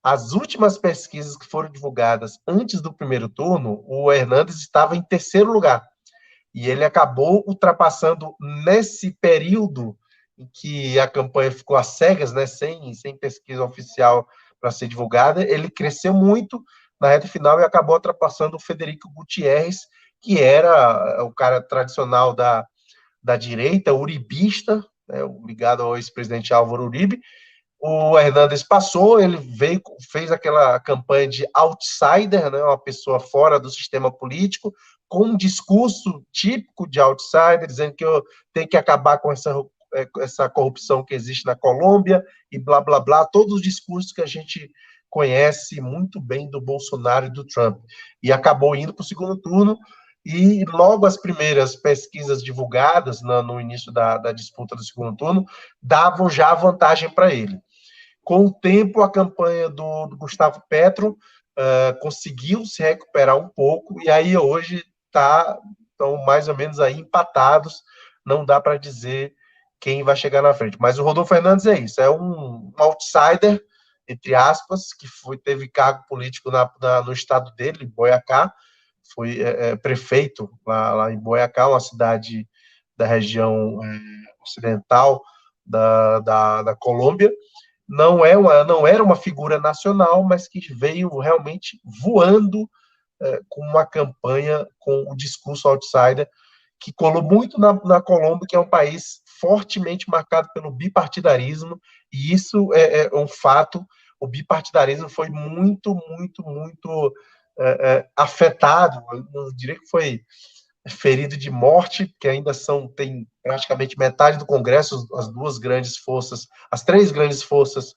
as últimas pesquisas que foram divulgadas antes do primeiro turno, o Hernandes estava em terceiro lugar. E ele acabou ultrapassando nesse período em que a campanha ficou às cegas, né, sem pesquisa oficial para ser divulgada, ele cresceu muito na reta final e acabou ultrapassando o Federico Gutiérrez, que era o cara tradicional da direita, uribista, né, ligado ao ex-presidente Álvaro Uribe. O Hernandes passou, ele fez aquela campanha de outsider, né, uma pessoa fora do sistema político, com um discurso típico de outsider, dizendo que eu tenho que acabar com essa corrupção que existe na Colômbia, e blá, blá, blá, todos os discursos que a gente conhece muito bem do Bolsonaro e do Trump. E acabou indo para o segundo turno, e logo as primeiras pesquisas divulgadas no início da disputa do segundo turno davam já vantagem para ele. Com o tempo, a campanha do Gustavo Petro conseguiu se recuperar um pouco, e aí hoje estão mais ou menos aí empatados, não dá para dizer quem vai chegar na frente. Mas o Rodolfo Hernandes é isso, é um outsider, entre aspas, que teve cargo político no estado dele, em Boyacá, foi prefeito lá em Boyacá, uma cidade da região ocidental da Colômbia. Não era uma figura nacional, mas que veio realmente voando com uma campanha com o discurso outsider, que colou muito na Colômbia, que é um país fortemente marcado pelo bipartidarismo, e isso é um fato. O bipartidarismo foi muito, muito, muito afetado, eu não diria que foi ferido de morte, que ainda tem praticamente metade do Congresso, as duas grandes forças, as três grandes forças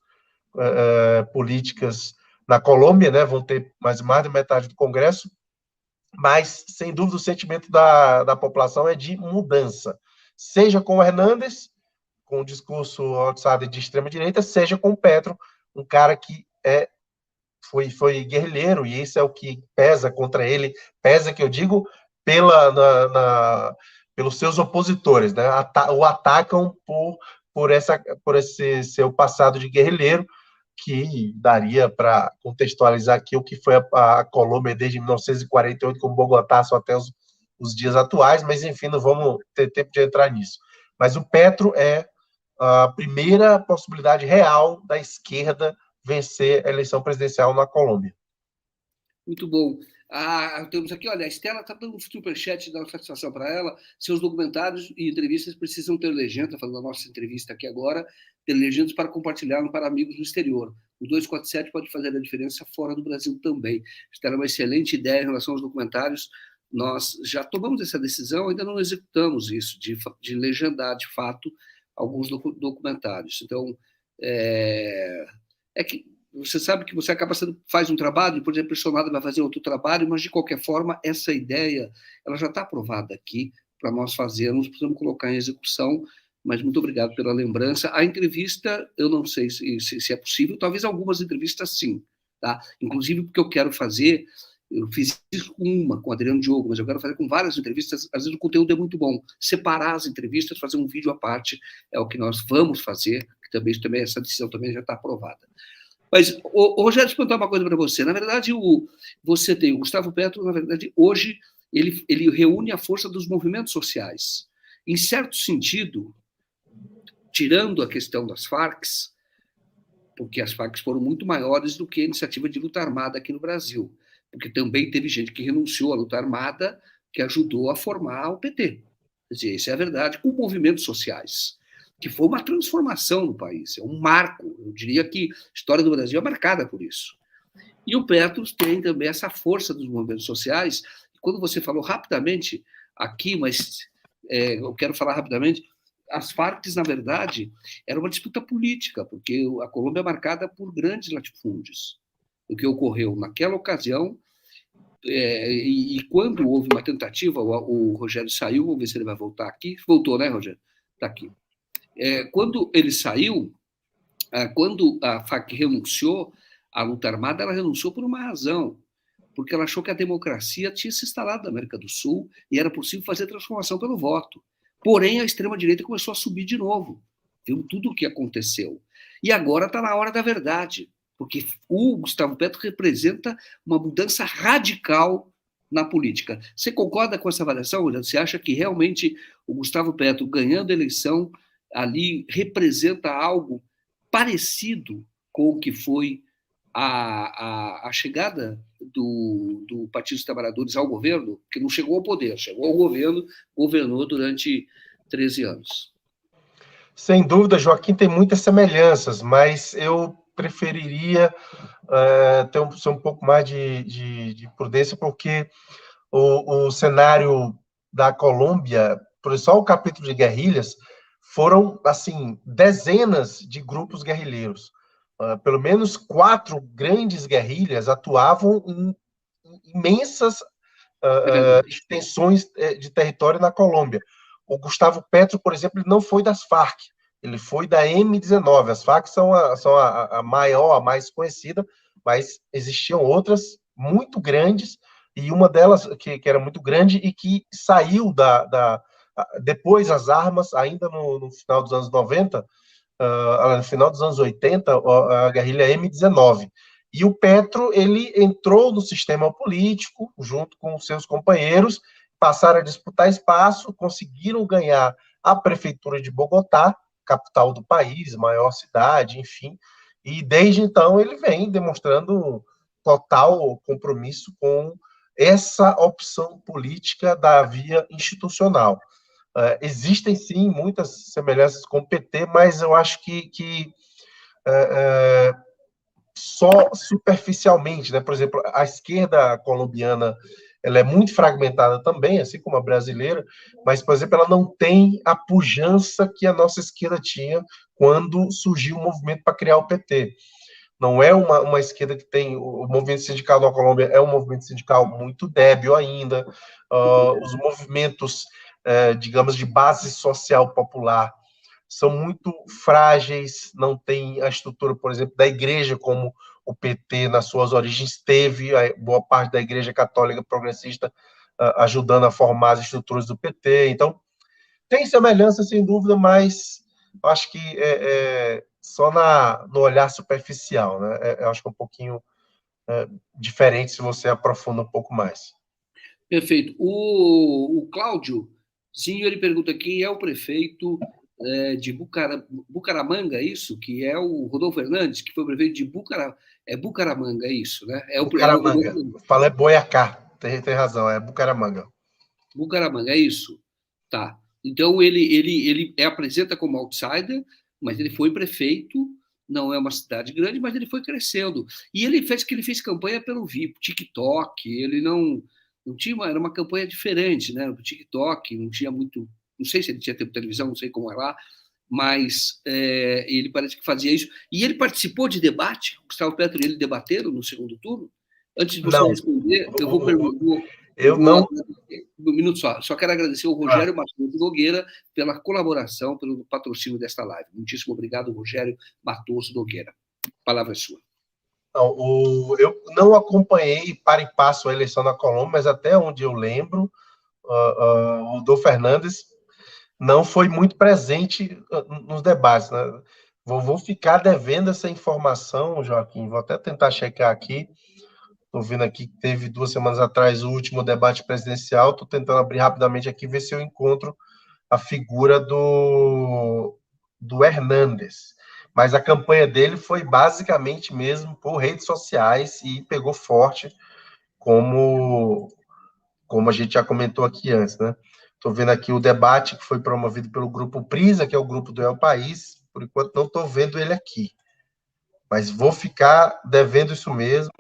políticas na Colômbia, né, vão ter mais de metade do Congresso, mas, sem dúvida, o sentimento da população é de mudança, seja com o Hernández, com o discurso outsider de extrema-direita, seja com o Petro, um cara que foi guerrilheiro, e isso é o que pesa contra ele, pesa, que eu digo, pelos seus opositores, né? O atacam por esse seu passado de guerrilheiro, que daria para contextualizar aqui o que foi a Colômbia desde 1948, com Bogotá, só até os dias atuais, mas, enfim, não vamos ter tempo de entrar nisso. Mas o Petro é a primeira possibilidade real da esquerda vencer a eleição presidencial na Colômbia. Muito bom. Temos aqui, olha, a Estela está dando um superchat, dando satisfação para ela. Seus documentários e entrevistas precisam ter legenda, falando da nossa entrevista aqui agora, ter legendas para compartilhar para amigos no exterior. O 247 pode fazer a diferença fora do Brasil também. Estela, uma excelente ideia em relação aos documentários. Nós já tomamos essa decisão, ainda não executamos isso, de legendar, de fato, alguns documentários. Então, que você sabe que você acaba faz um trabalho, depois é pressionado para fazer outro trabalho, mas, de qualquer forma, essa ideia ela já está aprovada aqui para nós fazermos, precisamos colocar em execução, mas muito obrigado pela lembrança. A entrevista, eu não sei se é possível, talvez algumas entrevistas sim, tá? Inclusive porque eu quero fazer, eu fiz uma com o Adriano Diogo, mas eu quero fazer com várias entrevistas, às vezes o conteúdo é muito bom, separar as entrevistas, fazer um vídeo à parte, é o que nós vamos fazer, que também essa decisão também já está aprovada. Mas, Rogério, deixa eu perguntar uma coisa para você. Na verdade, você tem o Gustavo Petro, na verdade, hoje, ele reúne a força dos movimentos sociais. Em certo sentido, tirando a questão das Farc, porque as Farc foram muito maiores do que a iniciativa de luta armada aqui no Brasil, porque também teve gente que renunciou à luta armada, que ajudou a formar o PT. Quer dizer, isso é a verdade, com movimentos sociais, que foi uma transformação no país, é um marco. Eu diria que a história do Brasil é marcada por isso. E o Petro tem também essa força dos movimentos sociais. Quando você falou rapidamente aqui, mas eu quero falar rapidamente, as Farc, na verdade, era uma disputa política, porque a Colômbia é marcada por grandes latifúndios. O que ocorreu naquela ocasião, e quando houve uma tentativa, o Rogério saiu, vamos ver se ele vai voltar aqui. Voltou, né, Rogério? Está aqui. Quando ele saiu, quando a FARC renunciou à luta armada, ela renunciou por uma razão, porque ela achou que a democracia tinha se instalado na América do Sul e era possível fazer transformação pelo voto. Porém, a extrema-direita começou a subir de novo. Viu tudo o que aconteceu. E agora está na hora da verdade, porque o Gustavo Petro representa uma mudança radical na política. Você concorda com essa avaliação, Rogério? Você acha que realmente o Gustavo Petro, ganhando a eleição, ali representa algo parecido com o que foi a chegada do Partido dos Trabalhadores ao governo, que não chegou ao poder, chegou ao governo, governou durante 13 anos? Sem dúvida, Joaquim, tem muitas semelhanças, mas eu preferiria ser um pouco mais de prudência, porque o cenário da Colômbia, só o capítulo de guerrilhas, foram, assim, dezenas de grupos guerrilheiros. Pelo menos 4 grandes guerrilhas atuavam em imensas extensões de território na Colômbia. O Gustavo Petro, por exemplo, ele não foi das Farc, ele foi da M19. As Farc são a maior, a mais conhecida, mas existiam outras muito grandes, e uma delas que era muito grande e que saiu depois as armas, ainda no final dos anos 90, no final dos anos 80, a guerrilha M19. E o Petro, ele entrou no sistema político, junto com seus companheiros, passaram a disputar espaço, conseguiram ganhar a prefeitura de Bogotá, capital do país, maior cidade, enfim, e desde então ele vem demonstrando total compromisso com essa opção política da via institucional. Existem, sim, muitas semelhanças com o PT, mas eu acho que só superficialmente, né? Por exemplo, a esquerda colombiana ela é muito fragmentada também, assim como a brasileira, mas, por exemplo, ela não tem a pujança que a nossa esquerda tinha quando surgiu o movimento para criar o PT. Não é uma esquerda que tem... O movimento sindical na Colômbia é um movimento sindical muito débil ainda. Os movimentos, digamos, de base social popular são muito frágeis, não tem a estrutura, por exemplo, da igreja, como o PT, nas suas origens, teve a boa parte da igreja católica progressista ajudando a formar as estruturas do PT. Então, tem semelhança, sem dúvida, mas eu acho que só no olhar superficial, né? Eu acho que é um pouquinho diferente se você aprofunda um pouco mais. Perfeito. O Cláudio, sim, ele pergunta quem é o prefeito de Bucaramanga, é isso? Que é o Rodolfo Fernandes, que foi prefeito de Bucaramanga, é isso, né? Bucaramanga. Fala é Boiacá, tem razão, é Bucaramanga. Bucaramanga, é isso. Tá. Então, ele apresenta como outsider, mas ele foi prefeito, não é uma cidade grande, mas ele foi crescendo. E ele fez campanha pelo TikTok, ele não tinha, era uma campanha diferente, né? O TikTok não tinha muito, não sei se ele tinha tempo de televisão, não sei como é lá, mas ele parece que fazia isso. E ele participou de debate, o Gustavo Petro e ele debateram no segundo turno. Antes de você responder, eu vou perguntar. Um minuto só quero agradecer ao Rogério Matoso Nogueira pela colaboração, pelo patrocínio desta live. Muitíssimo obrigado, Rogério Matoso Nogueira. A palavra é sua. Eu não acompanhei para e passo a eleição na Colômbia, mas até onde eu lembro, o Rodolfo Fernandes não foi muito presente nos debates, né? Vou ficar devendo essa informação, Joaquim, vou até tentar checar aqui. Estou vendo aqui que teve 2 semanas atrás o último debate presidencial, estou tentando abrir rapidamente aqui, ver se eu encontro a figura do Hernández. Mas a campanha dele foi basicamente mesmo por redes sociais e pegou forte, como a gente já comentou aqui antes, né? Estou vendo aqui o debate que foi promovido pelo Grupo Prisa, que é o grupo do El País. Por enquanto, não estou vendo ele aqui. Mas vou ficar devendo isso mesmo.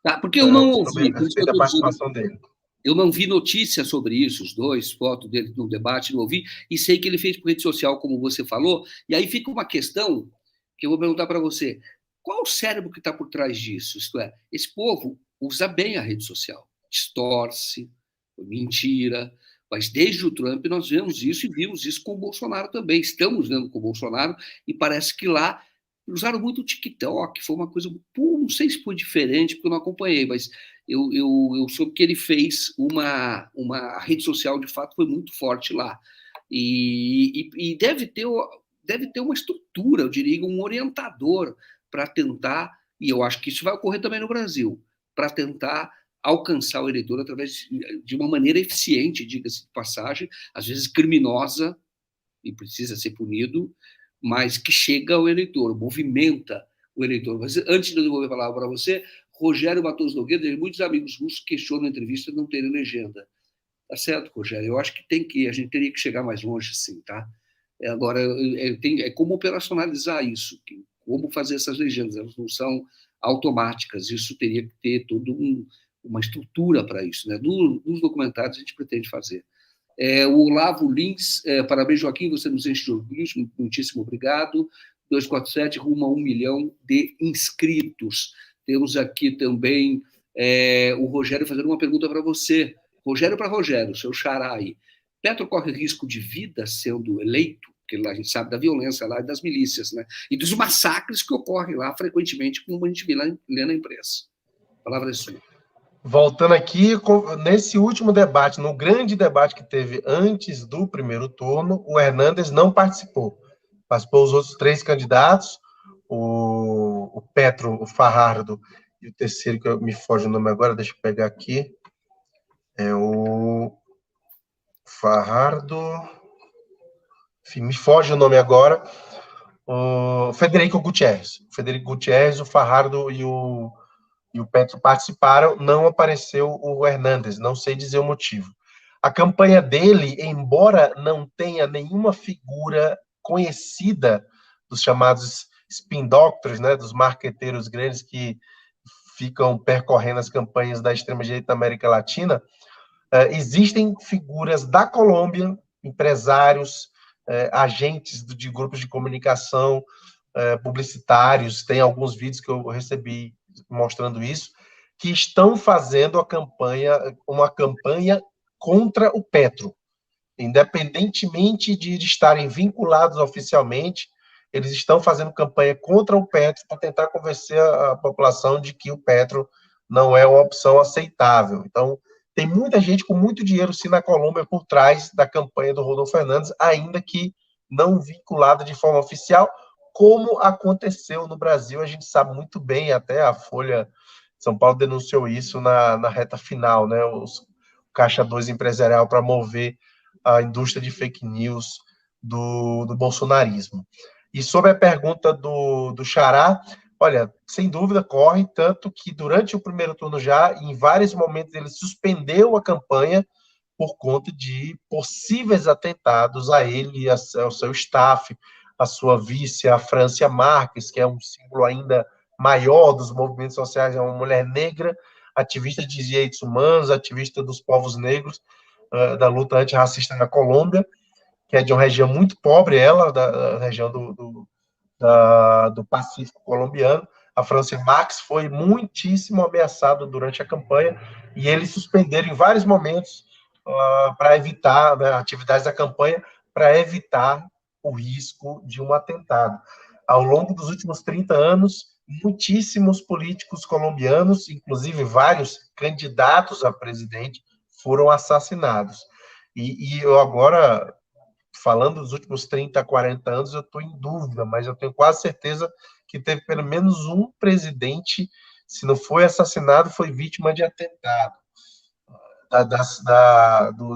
Tá, porque eu não ouvi. A participação dele. Eu não vi notícia sobre isso, os dois, foto dele no debate, não ouvi, e sei que ele fez por rede social, como você falou, e aí fica uma questão que eu vou perguntar para você. Qual o cérebro que está por trás disso? Isto é, esse povo usa bem a rede social, distorce, mentira, mas desde o Trump nós vemos isso e vimos isso com o Bolsonaro também, estamos vendo com o Bolsonaro, e parece que lá usaram muito o TikTok, foi uma coisa, não sei se foi diferente, porque eu não acompanhei, mas eu soube que ele fez uma rede social, de fato, foi muito forte lá. E deve ter uma estrutura, eu diria, um orientador para tentar, e eu acho que isso vai ocorrer também no Brasil, para tentar alcançar o eleitor através de uma maneira eficiente, diga-se de passagem, às vezes criminosa, e precisa ser punido, mas que chega ao eleitor, movimenta o eleitor. Mas antes de eu devolver a palavra para você, Rogério Matoso Nogueira, muitos amigos russos questionam na entrevista não terem legenda. Tá certo, Rogério? Eu acho que a gente teria que chegar mais longe, sim, tá? Agora, é como operacionalizar isso, como fazer essas legendas, elas não são automáticas, isso teria que ter toda uma estrutura para isso, né? Nos documentários a gente pretende fazer. O Olavo Lins, parabéns, Joaquim, você nos enche de orgulho, muitíssimo obrigado. 247 rumo a 1 milhão de inscritos. Temos aqui também o Rogério fazendo uma pergunta para você. Rogério para Rogério, seu xará aí. Petro corre risco de vida sendo eleito? Porque lá a gente sabe da violência lá e das milícias, né? E dos massacres que ocorrem lá frequentemente, como a gente lê na imprensa. A palavra é sua. Voltando aqui, nesse último debate, no grande debate que teve antes do primeiro turno, o Hernández não participou. Participou os outros 3 candidatos, o Petro, o Fajardo e o terceiro, que me foge o nome agora, deixa eu pegar aqui, é o Fajardo, enfim, me foge o nome agora, o Federico Gutiérrez, o Fajardo e o e o Petro participaram, não apareceu o Hernandes, não sei dizer o motivo. A campanha dele, embora não tenha nenhuma figura conhecida dos chamados spin doctors, né, dos marqueteiros grandes que ficam percorrendo as campanhas da extrema-direita da América Latina, existem figuras da Colômbia, empresários, agentes de grupos de comunicação, publicitários, tem alguns vídeos que eu recebi mostrando isso, que estão fazendo uma campanha contra o Petro. Independentemente de estarem vinculados oficialmente, eles estão fazendo campanha contra o Petro para tentar convencer a população de que o Petro não é uma opção aceitável. Então, tem muita gente com muito dinheiro, sim, na Colômbia por trás da campanha do Rodolfo Hernandes, ainda que não vinculada de forma oficial, como aconteceu no Brasil. A gente sabe muito bem, até a Folha de São Paulo denunciou isso na reta final, né? O Caixa 2 empresarial para mover a indústria de fake news do bolsonarismo. E sobre a pergunta do Xará, olha, sem dúvida corre, tanto que durante o primeiro turno já, em vários momentos, ele suspendeu a campanha por conta de possíveis atentados a ele e ao seu staff, a sua vice, a Francia Marques, que é um símbolo ainda maior dos movimentos sociais, é uma mulher negra, ativista de direitos humanos, ativista dos povos negros, da luta antirracista na Colômbia, que é de uma região muito pobre, ela, da região do Pacífico colombiano. A Francia Marques foi muitíssimo ameaçada durante a campanha, e eles suspenderam em vários momentos para evitar, né, atividades da campanha, para evitar o risco de um atentado. Ao longo dos últimos 30 anos, muitíssimos políticos colombianos, inclusive vários candidatos a presidente, foram assassinados. E eu agora, falando dos últimos 30, 40 anos, eu estou em dúvida, mas eu tenho quase certeza que teve pelo menos um presidente, se não foi assassinado, foi vítima de atentado,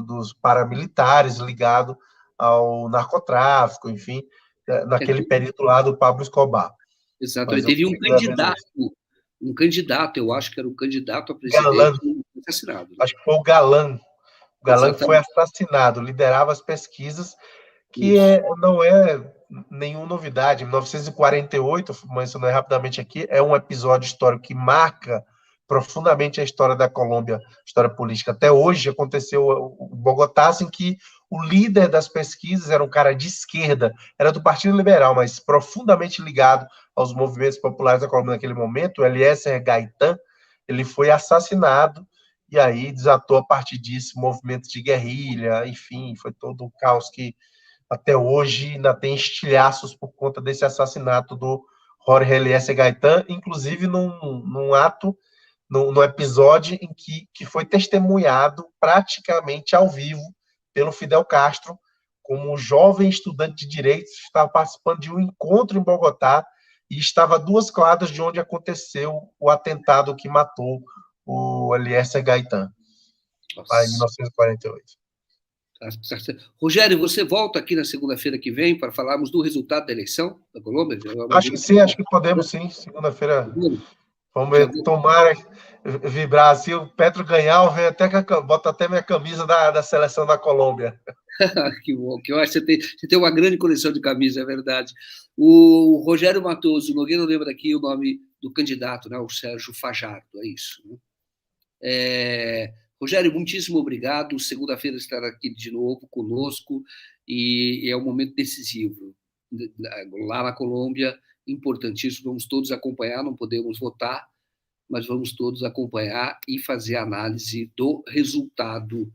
dos paramilitares ligados ao narcotráfico, enfim, naquele período lá do Pablo Escobar. Exatamente. Teve um candidato, eu acho que era um candidato a presidente, Galán, assassinado. Né? Acho que foi o Galán. O Galán foi assassinado, liderava as pesquisas, que não é nenhuma novidade. Em 1948, mencionei rapidamente aqui, é um episódio histórico que marca profundamente a história da Colômbia, história política. Até hoje aconteceu o Bogotá, em que o líder das pesquisas era um cara de esquerda, era do Partido Liberal, mas profundamente ligado aos movimentos populares da Colômbia naquele momento, o Eliezer Gaitán. Ele foi assassinado, e aí desatou a partir disso movimentos de guerrilha, enfim, foi todo um caos que até hoje ainda tem estilhaços por conta desse assassinato do Jorge Eliezer Gaitán, inclusive num episódio em que foi testemunhado praticamente ao vivo pelo Fidel Castro, como um jovem estudante de direito, estava participando de um encontro em Bogotá e estava a 2 quadras de onde aconteceu o atentado que matou o Eliezer Gaitán, lá em 1948. Rogério, você volta aqui na segunda-feira que vem para falarmos do resultado da eleição da Colômbia? Acho que sim, acho que podemos sim, segunda-feira. Vamos ver, tomara vibrar assim, o Petro ganhar, bota até minha camisa da seleção da Colômbia. Que bom, que eu acho que você tem uma grande coleção de camisas, é verdade. O Rogério Matoso Nogueira, lembra aqui o nome do candidato, né, o Sérgio Fajardo, é isso. Né? Rogério, muitíssimo obrigado. Segunda-feira estará aqui de novo conosco e é um momento decisivo. Lá na Colômbia, importantíssimo, vamos todos acompanhar, não podemos votar, mas vamos todos acompanhar e fazer análise do resultado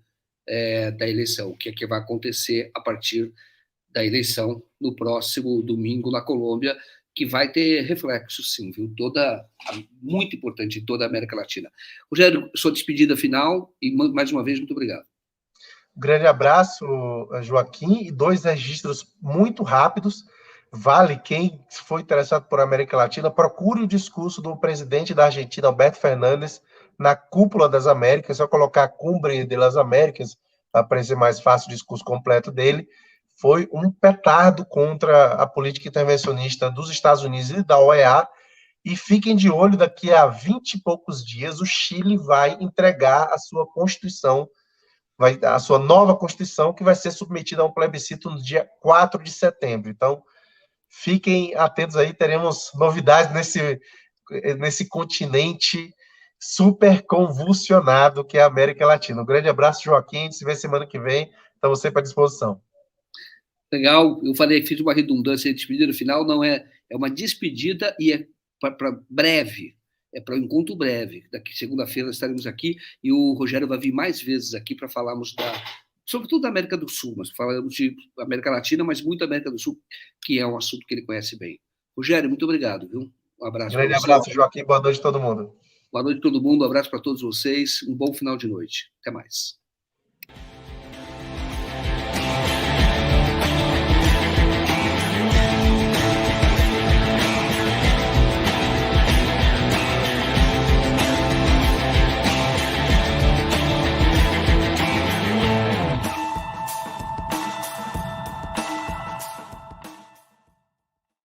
da eleição, o que é que vai acontecer a partir da eleição no próximo domingo na Colômbia, que vai ter reflexo, sim, viu? Muito importante em toda a América Latina. Rogério, sua despedida final e, mais uma vez, muito obrigado. Um grande abraço, Joaquim, e 2 registros muito rápidos. Vale, quem for interessado por América Latina, procure o discurso do presidente da Argentina, Alberto Fernandes, na Cúpula das Américas. É só colocar Cumbre de las Américas, para aparecer mais fácil o discurso completo dele. Foi um petardo contra a política intervencionista dos Estados Unidos e da OEA, E fiquem de olho, daqui a 20 e poucos dias, o Chile vai entregar a sua Constituição, a sua nova Constituição, que vai ser submetida a um plebiscito no dia 4 de setembro. Então, fiquem atentos aí, teremos novidades nesse continente super convulsionado que é a América Latina. Um grande abraço, Joaquim, a gente se vê semana que vem, estamos sempre à disposição. Legal, eu falei, fiz uma redundância, despedida no final, não é uma despedida e é para breve, é para um encontro breve. Daqui segunda-feira estaremos aqui e o Rogério vai vir mais vezes aqui para falarmos sobretudo da América do Sul, mas falamos de América Latina, mas muito da América do Sul, que é um assunto que ele conhece bem. Rogério, muito obrigado, viu? Um abraço. Grande abraço, Joaquim, boa noite a todo mundo. Boa noite a todo mundo, um abraço para todos vocês, um bom final de noite. Até mais.